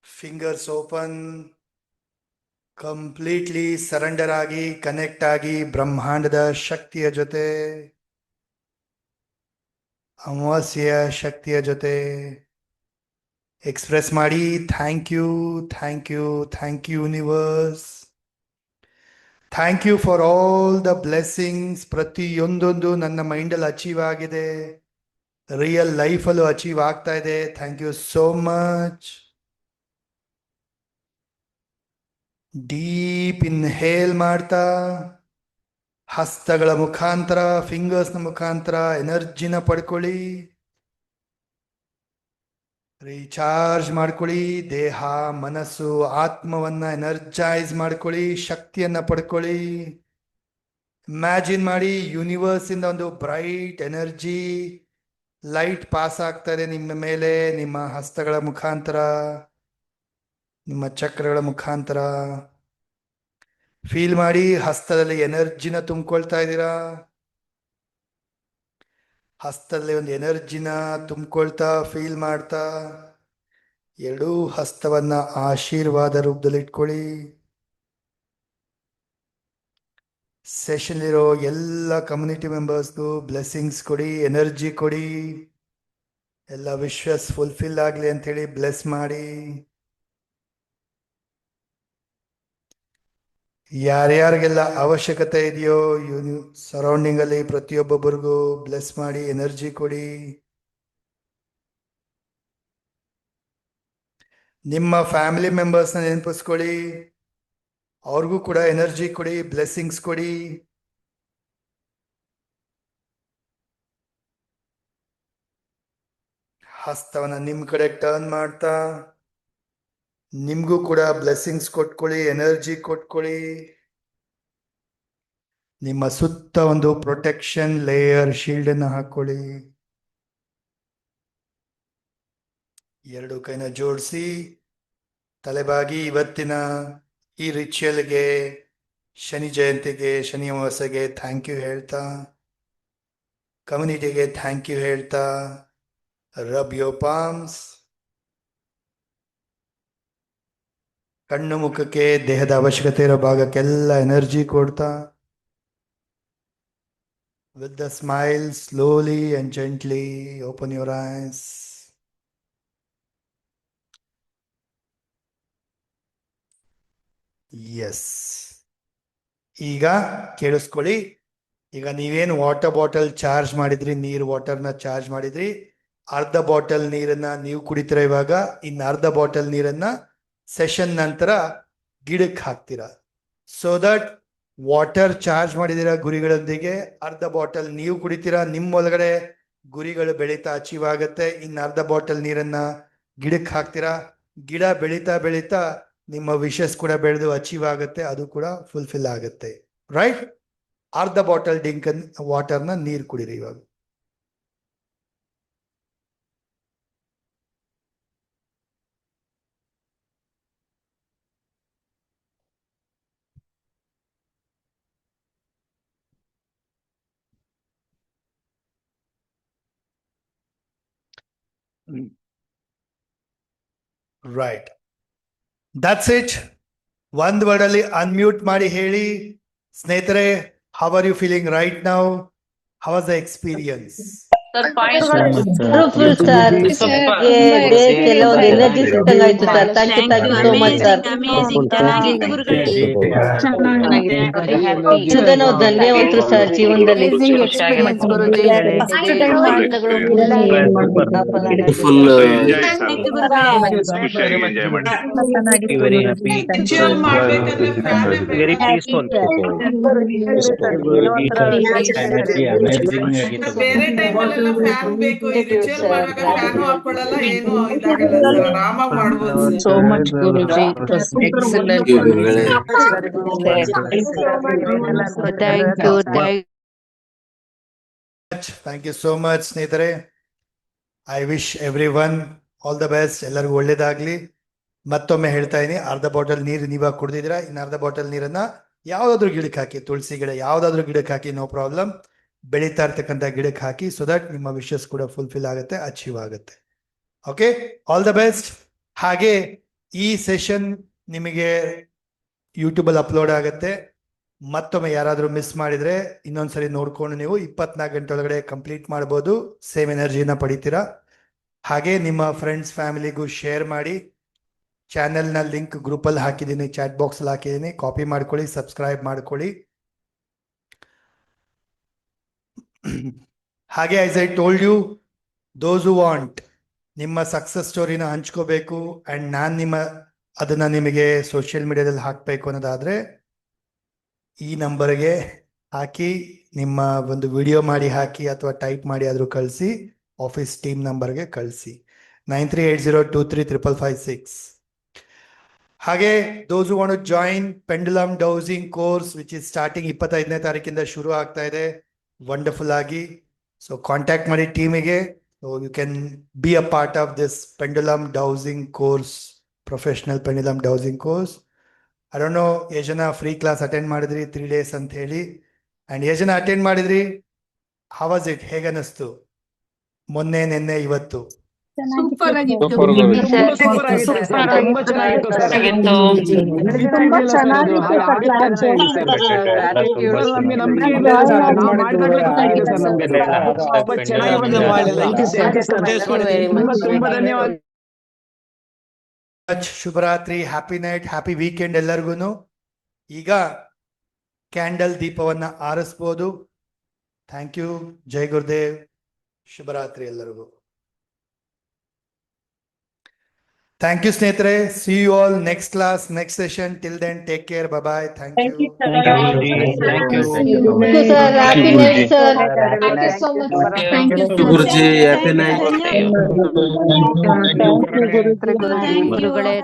ಫಿಂಗರ್ಸ್ ಓಪನ್, ಕಂಪ್ಲೀಟ್ಲಿ ಸರೆಂಡರ್ ಆಗಿ ಕನೆಕ್ಟ್ ಆಗಿ ಬ್ರಹ್ಮಾಂಡದ ಶಕ್ತಿಯ ಜೊತೆ, ಅಮಾವಾಸ್ಯೆಯ ಶಕ್ತಿಯ ಜೊತೆ ಎಕ್ಸ್ಪ್ರೆಸ್ ಮಾಡಿ thank you, thank you, thank you universe, thank you for all the blessings. ಪ್ರತಿಯೊಂದೊಂದು ನನ್ನ ಮೈಂಡಲ್ಲಿ ಅಚೀವ್ ಆಗಿದೆ, ರಿಯಲ್ ಲೈಫಲ್ಲೂ ಅಚೀವ್ ಆಗ್ತಾ ಇದೆ. Thank you so much. Deep inhale ಮಾಡ್ತಾ ಹಸ್ತಗಳ ಮುಖಾಂತರ, ಫಿಂಗರ್ಸ್ನ ಮುಖಾಂತರ ಎನರ್ಜಿನ ಪಡ್ಕೊಳ್ಳಿ, ರೀಚಾರ್ಜ್ ಮಾಡ್ಕೊಳ್ಳಿ. ದೇಹ, ಮನಸ್ಸು, ಆತ್ಮವನ್ನ ಎನರ್ಜೈಸ್ ಮಾಡ್ಕೊಳ್ಳಿ, ಶಕ್ತಿಯನ್ನ ಪಡ್ಕೊಳ್ಳಿ. ಇಮ್ಯಾಜಿನ್ ಮಾಡಿ, ಯೂನಿವರ್ಸ್ ಇಂದ ಒಂದು ಬ್ರೈಟ್ ಎನರ್ಜಿ ಲೈಟ್ ಪಾಸ್ ಆಗ್ತಾ ಇದೆ ನಿಮ್ಮ ಮೇಲೆ, ನಿಮ್ಮ ಹಸ್ತಗಳ ಮುಖಾಂತರ, ನಿಮ್ಮ ಚಕ್ರಗಳ ಮುಖಾಂತರ. ಫೀಲ್ ಮಾಡಿ, ಹಸ್ತದಲ್ಲಿ ಎನರ್ಜಿನ ತುಂಬಿಕೊಳ್ತಾ ಇದ್ದೀರಾ. ಹಸ್ತದಲ್ಲಿ ಒಂದು ಎನರ್ಜಿನ ತುಂಬಿಕೊಳ್ತಾ ಫೀಲ್ ಮಾಡ್ತಾ ಎರಡೂ ಹಸ್ತವನ್ನ ಆಶೀರ್ವಾದ ರೂಪದಲ್ಲಿ ಇಟ್ಕೊಳ್ಳಿ. ಸೆಷನ್ ಇರೋ ಎಲ್ಲ ಕಮ್ಯುನಿಟಿ ಮೆಂಬರ್ಸ್ಗೂ ಬ್ಲೆಸ್ಸಿಂಗ್ಸ್ ಕೊಡಿ, ಎನರ್ಜಿ ಕೊಡಿ. ಎಲ್ಲ ವಿಶ್ವಾಸ್ ಫುಲ್ಫಿಲ್ ಆಗಲಿ ಅಂತೇಳಿ ಬ್ಲೆಸ್ ಮಾಡಿ. ಯಾರ್ಯಾರಿಗೆಲ್ಲ ಅವಶ್ಯಕತೆ ಇದೆಯೋ ಸರೌಂಡಿಂಗ್ ಅಲ್ಲಿ ಪ್ರತಿಯೊಬ್ಬೊಬ್ಬರಿಗೂ ಬ್ಲೆಸ್ ಮಾಡಿ, ಎನರ್ಜಿ ಕೊಡಿ. ನಿಮ್ಮ ಫ್ಯಾಮಿಲಿ ಮೆಂಬರ್ಸ್ನ ನೆನಪಿಸ್ಕೊಳ್ಳಿ, ಅವ್ರಿಗೂ ಕೂಡ ಎನರ್ಜಿ ಕೊಡಿ, ಬ್ಲೆಸ್ಸಿಂಗ್ಸ್ ಕೊಡಿ. ಹಸ್ತವನ್ನ ನಿಮ್ ಕಡೆ ಟರ್ನ್ ಮಾಡ್ತಾ ನಿಮ್ಗೂ ಕೂಡ ಬ್ಲೆಸ್ಸಿಂಗ್ಸ್ ಕೊಟ್ಕೊಳ್ಳಿ, ಎನರ್ಜಿ ಕೊಟ್ಕೊಳ್ಳಿ. ನಿಮ್ಮ ಸುತ್ತ ಒಂದು ಪ್ರೊಟೆಕ್ಷನ್ ಲೇಯರ್, ಶೀಲ್ಡ್ ಅನ್ನು ಹಾಕೊಳ್ಳಿ. ಎರಡು ಕೈನ ಜೋಡಿಸಿ ತಲೆಬಾಗಿ ಇವತ್ತಿನ ಈ ರಿಚುವಲ್ಗೆ, ಶನಿ ಜಯಂತಿಗೆ, ಶನಿ ಅಮಾವಾಸ್ಯೆಗೆ ಥ್ಯಾಂಕ್ ಯು ಹೇಳ್ತಾ, ಕಮ್ಯುನಿಟಿಗೆ ಥ್ಯಾಂಕ್ ಯು ಹೇಳ್ತಾ, ರಬ್ ಯೋರ್ ಪಾಮ್ಸ್. ಕಣ್ಣು ಮುಖಕ್ಕೆ, ದೇಹದ ಅವಶ್ಯಕತೆ ಇರೋ ಭಾಗಕ್ಕೆಲ್ಲ ಎನರ್ಜಿ ಕೊಡ್ತಾ, with the smile, slowly and gently open your eyes. Yes. ಈಗ ಕೇಳಿಸ್ಕೊಳ್ಳಿ. ಈಗ ನೀವೇನು ವಾಟರ್ ಬಾಟಲ್ ಚಾರ್ಜ್ ಮಾಡಿದ್ರಿ, ನೀರು ವಾಟರ್ನ ಚಾರ್ಜ್ ಮಾಡಿದ್ರಿ, ಅರ್ಧ ಬಾಟಲ್ ನೀರನ್ನ ನೀವು ಕುಡಿತೀರಾ ಇವಾಗ, ಇನ್ನು ಅರ್ಧ ಬಾಟಲ್ ನೀರನ್ನ ಸೆಷನ್ ನಂತರ ಗಿಡಕ್ಕೆ ಹಾಕ್ತೀರಾ. ಸೊ ದಟ್ ವಾಟರ್ ಚಾರ್ಜ್ ಮಾಡಿದಿರ ಗುರಿಗಳೊಂದಿಗೆ, ಅರ್ಧ ಬಾಟಲ್ ನೀವು ಕುಡಿತೀರಾ, ನಿಮ್ಮ ಒಳಗಡೆ ಗುರಿಗಳು ಬೆಳೀತಾ ಅಚೀವ್ ಆಗುತ್ತೆ. ಇನ್ನು ಅರ್ಧ ಬಾಟಲ್ ನೀರನ್ನ ಗಿಡಕ್ಕೆ ಹಾಕ್ತೀರಾ, ಗಿಡ ಬೆಳೀತಾ ಬೆಳೀತಾ ನಿಮ್ಮ ವಿಶಸ್ ಕೂಡ ಬೆಳೆದು ಅಚೀವ್ ಆಗುತ್ತೆ, ಅದು ಕೂಡ ಫುಲ್ಫಿಲ್ ಆಗುತ್ತೆ. ರೈಟ್? ಅರ್ಧ ಬಾಟಲ್ ವಾಟರ್ನ ನೀರು ಕುಡಿರಿ ಇವಾಗ. Right, that's it. ಒಂದ್ ವರ್ಡ್ ಅಲ್ಲಿ ಅನ್ಮ್ಯೂಟ್ ಮಾಡಿ ಹೇಳಿ ಸ್ನೇಹಿತರೆ, how are you feeling right now? How was the experience? Fruitful, sir. ಕೆಲವೊಂದು ಎನರ್ಜಿ ಸಿಕ್ಕಂಗಾಯ್ತು sir. Thank you so much sir. ನಾವು ಧನ್ಯವಂತರು ಸರ್ ಜೀವನದಲ್ಲಿ. ಬೇರೆ ಟೈಮಲ್ಲೆಲ್ಲ ಫ್ಯಾನ್ ಬೇಕು, ಈ ರಿಚುವಲ್ ಮಾಡುವಾಗ ಫ್ಯಾನು ಹಾಕೊಳ್ಳಲ್ಲ, ಏನು ಇದಾಗಲ್ಲ ಸರ್, ಆರಾಮಾಗಿ ಮಾಡ್ಬೋದು. So much guruji, excellent. Thank you so much ಸ್ನೇಹಿತರೆ. I wish everyone all the best. ಎಲ್ಲರಿಗೂ ಒಳ್ಳೇದಾಗ್ಲಿ. ಮತ್ತೊಮ್ಮೆ ಹೇಳ್ತಾ ಇದೀನಿ, ಅರ್ಧ ಬಾಟಲ್ ನೀರು ನೀವಾಗ ಕುಡ್ದಿದ್ದೀರಾ, ಇನ್ನು ಅರ್ಧ ಬಾಟಲ್ ನೀರನ್ನ ಯಾವ್ದಾದ್ರು ಗಿಡಕ್ಕೆ ಹಾಕಿ, ತುಳಸಿ ಗಿಡ ಯಾವ್ದಾದ್ರು ಗಿಡಕ್ಕೆ ಹಾಕಿ, ನೋ ಪ್ರಾಬ್ಲಮ್. ಬೆಳೀತಾ ಇರ್ತಕ್ಕಂಥ ಗಿಡಕ್ಕೆ ಹಾಕಿ, ಸೊ ದಟ್ ನಿಮ್ಮ ವಿಶಸ್ ಕೂಡ ಫುಲ್ಫಿಲ್ ಆಗುತ್ತೆ, ಅಚೀವ್ ಆಗುತ್ತೆ. Okay, all the best. ಹಾಗೆ ಈ ಸೆಷನ್ ನಿಮಗೆ ಯೂಟ್ಯೂಬಲ್ಲಿ ಅಪ್ಲೋಡ್ ಆಗುತ್ತೆ. ಮತ್ತೊಮ್ಮೆ ಯಾರಾದರೂ ಮಿಸ್ ಮಾಡಿದ್ರೆ ಇನ್ನೊಂದ್ಸರಿ ನೋಡ್ಕೊಂಡು ನೀವು 24 ಗಂಟೆ ಒಳಗಡೆ ಕಂಪ್ಲೀಟ್ ಮಾಡ್ಬೋದು. ಸೇಮ್ ಎನರ್ಜಿನ ಪಡಿತೀರಾ. ಹಾಗೆ ನಿಮ್ಮ ಫ್ರೆಂಡ್ಸ್ ಫ್ಯಾಮಿಲಿಗೂ ಶೇರ್ ಮಾಡಿ. ಚಾನೆಲ್ನ ಲಿಂಕ್ ಗ್ರೂಪಲ್ಲಿ ಹಾಕಿದ್ದೀನಿ, ಚಾಟ್ ಬಾಕ್ಸಲ್ಲಿ ಹಾಕಿದ್ದೀನಿ, ಕಾಪಿ ಮಾಡ್ಕೊಳ್ಳಿ, ಸಬ್ಸ್ಕ್ರೈಬ್ ಮಾಡ್ಕೊಳ್ಳಿ. ಹಾಗೆ as I told you, those who want ನಿಮ್ಮ ಸಕ್ಸಸ್ ಸ್ಟೋರಿನ ಹಂಚ್ಕೋಬೇಕು ಆ್ಯಂಡ್ ನಾನು ಅದನ್ನು ನಿಮಗೆ ಸೋಷಿಯಲ್ ಮೀಡಿಯಾದಲ್ಲಿ ಹಾಕಬೇಕು ಅನ್ನೋದಾದರೆ ಈ ನಂಬರ್ಗೆ ಹಾಕಿ, ನಿಮ್ಮ ಒಂದು ವಿಡಿಯೋ ಮಾಡಿ ಹಾಕಿ ಅಥವಾ ಟೈಪ್ ಮಾಡಿ ಆದರೂ ಕಳಿಸಿ, ಆಫೀಸ್ ಟೀಮ್ ನಂಬರ್ಗೆ ಕಳಿಸಿ 9380235556. ಹಾಗೆ those who want to join pendulum dowsing course which is starting 25ನೇ ತಾರೀಕಿಂದ ಶುರು ಆಗ್ತಾ ಇದೆ ವಂಡರ್ಫುಲ್ ಆಗಿ. ಸೊ ಕಾಂಟ್ಯಾಕ್ಟ್ ಮಾಡಿ ಟೀಮಿಗೆ. So you can be a part of this pendulum dowsing course, professional pendulum dowsing course. I don't know ಎಷ್ಟು ಜನ ಫ್ರೀ ಕ್ಲಾಸ್ ಅಟೆಂಡ್ ಮಾಡಿದ್ರಿ 3 days ಅಂತ ಹೇಳಿ, ಆ್ಯಂಡ್ ಎಷ್ಟು ಜನ ಅಟೆಂಡ್ ಮಾಡಿದ್ರಿ? How was it? ಹೇಗನ್ನಿಸ್ತು ಮೊನ್ನೆ, ನಿನ್ನೆ, ಇವತ್ತು? ಸೂಪರ್ ಆಗಿತ್ತು. ತುಂಬಾ ಚೆನ್ನಾಗಿತ್ತು ಸರ್. ತುಂಬಾ ಚೆನ್ನಾಗಿತ್ತು ಸರ್ ಕ್ಲಾಸ್. ನಮ್ಗೆ ನಂಬಿಕೆ ಇಲ್ಲ ಸರ್, ನಾವು ಮಾಡ್ದಾಗ್ಲೇ ಸರ್ ನಮ್ಗೆ ತುಂಬಾ ಚೆನ್ನಾಗಿ ಬಂದಿದೆ. ತುಂಬಾ ಧನ್ಯವಾದ. ಶುಭರಾತ್ರಿ, ಹ್ಯಾಪಿ ನೈಟ್, ಹ್ಯಾಪಿ ವೀಕೆಂಡ್ ಎಲ್ಲರಿಗೂ. ಈಗ ಕ್ಯಾಂಡಲ್ ದೀಪವನ್ನ ಆರಿಸ್ಬೋದು. Thank you. ಜೈ ಗುರುದೇವ್. ಶುಭರಾತ್ರಿ ಎಲ್ಲರಿಗೂ. Thank you ಸ್ನೇಹಿತರೆ. See you all next class, next session. Till then, take care. Bye bye. Thank you. Thank you sir. Happy night sir. Thank you so much. Thank you Guruji, happy night. ಗುರುಗಳೇ,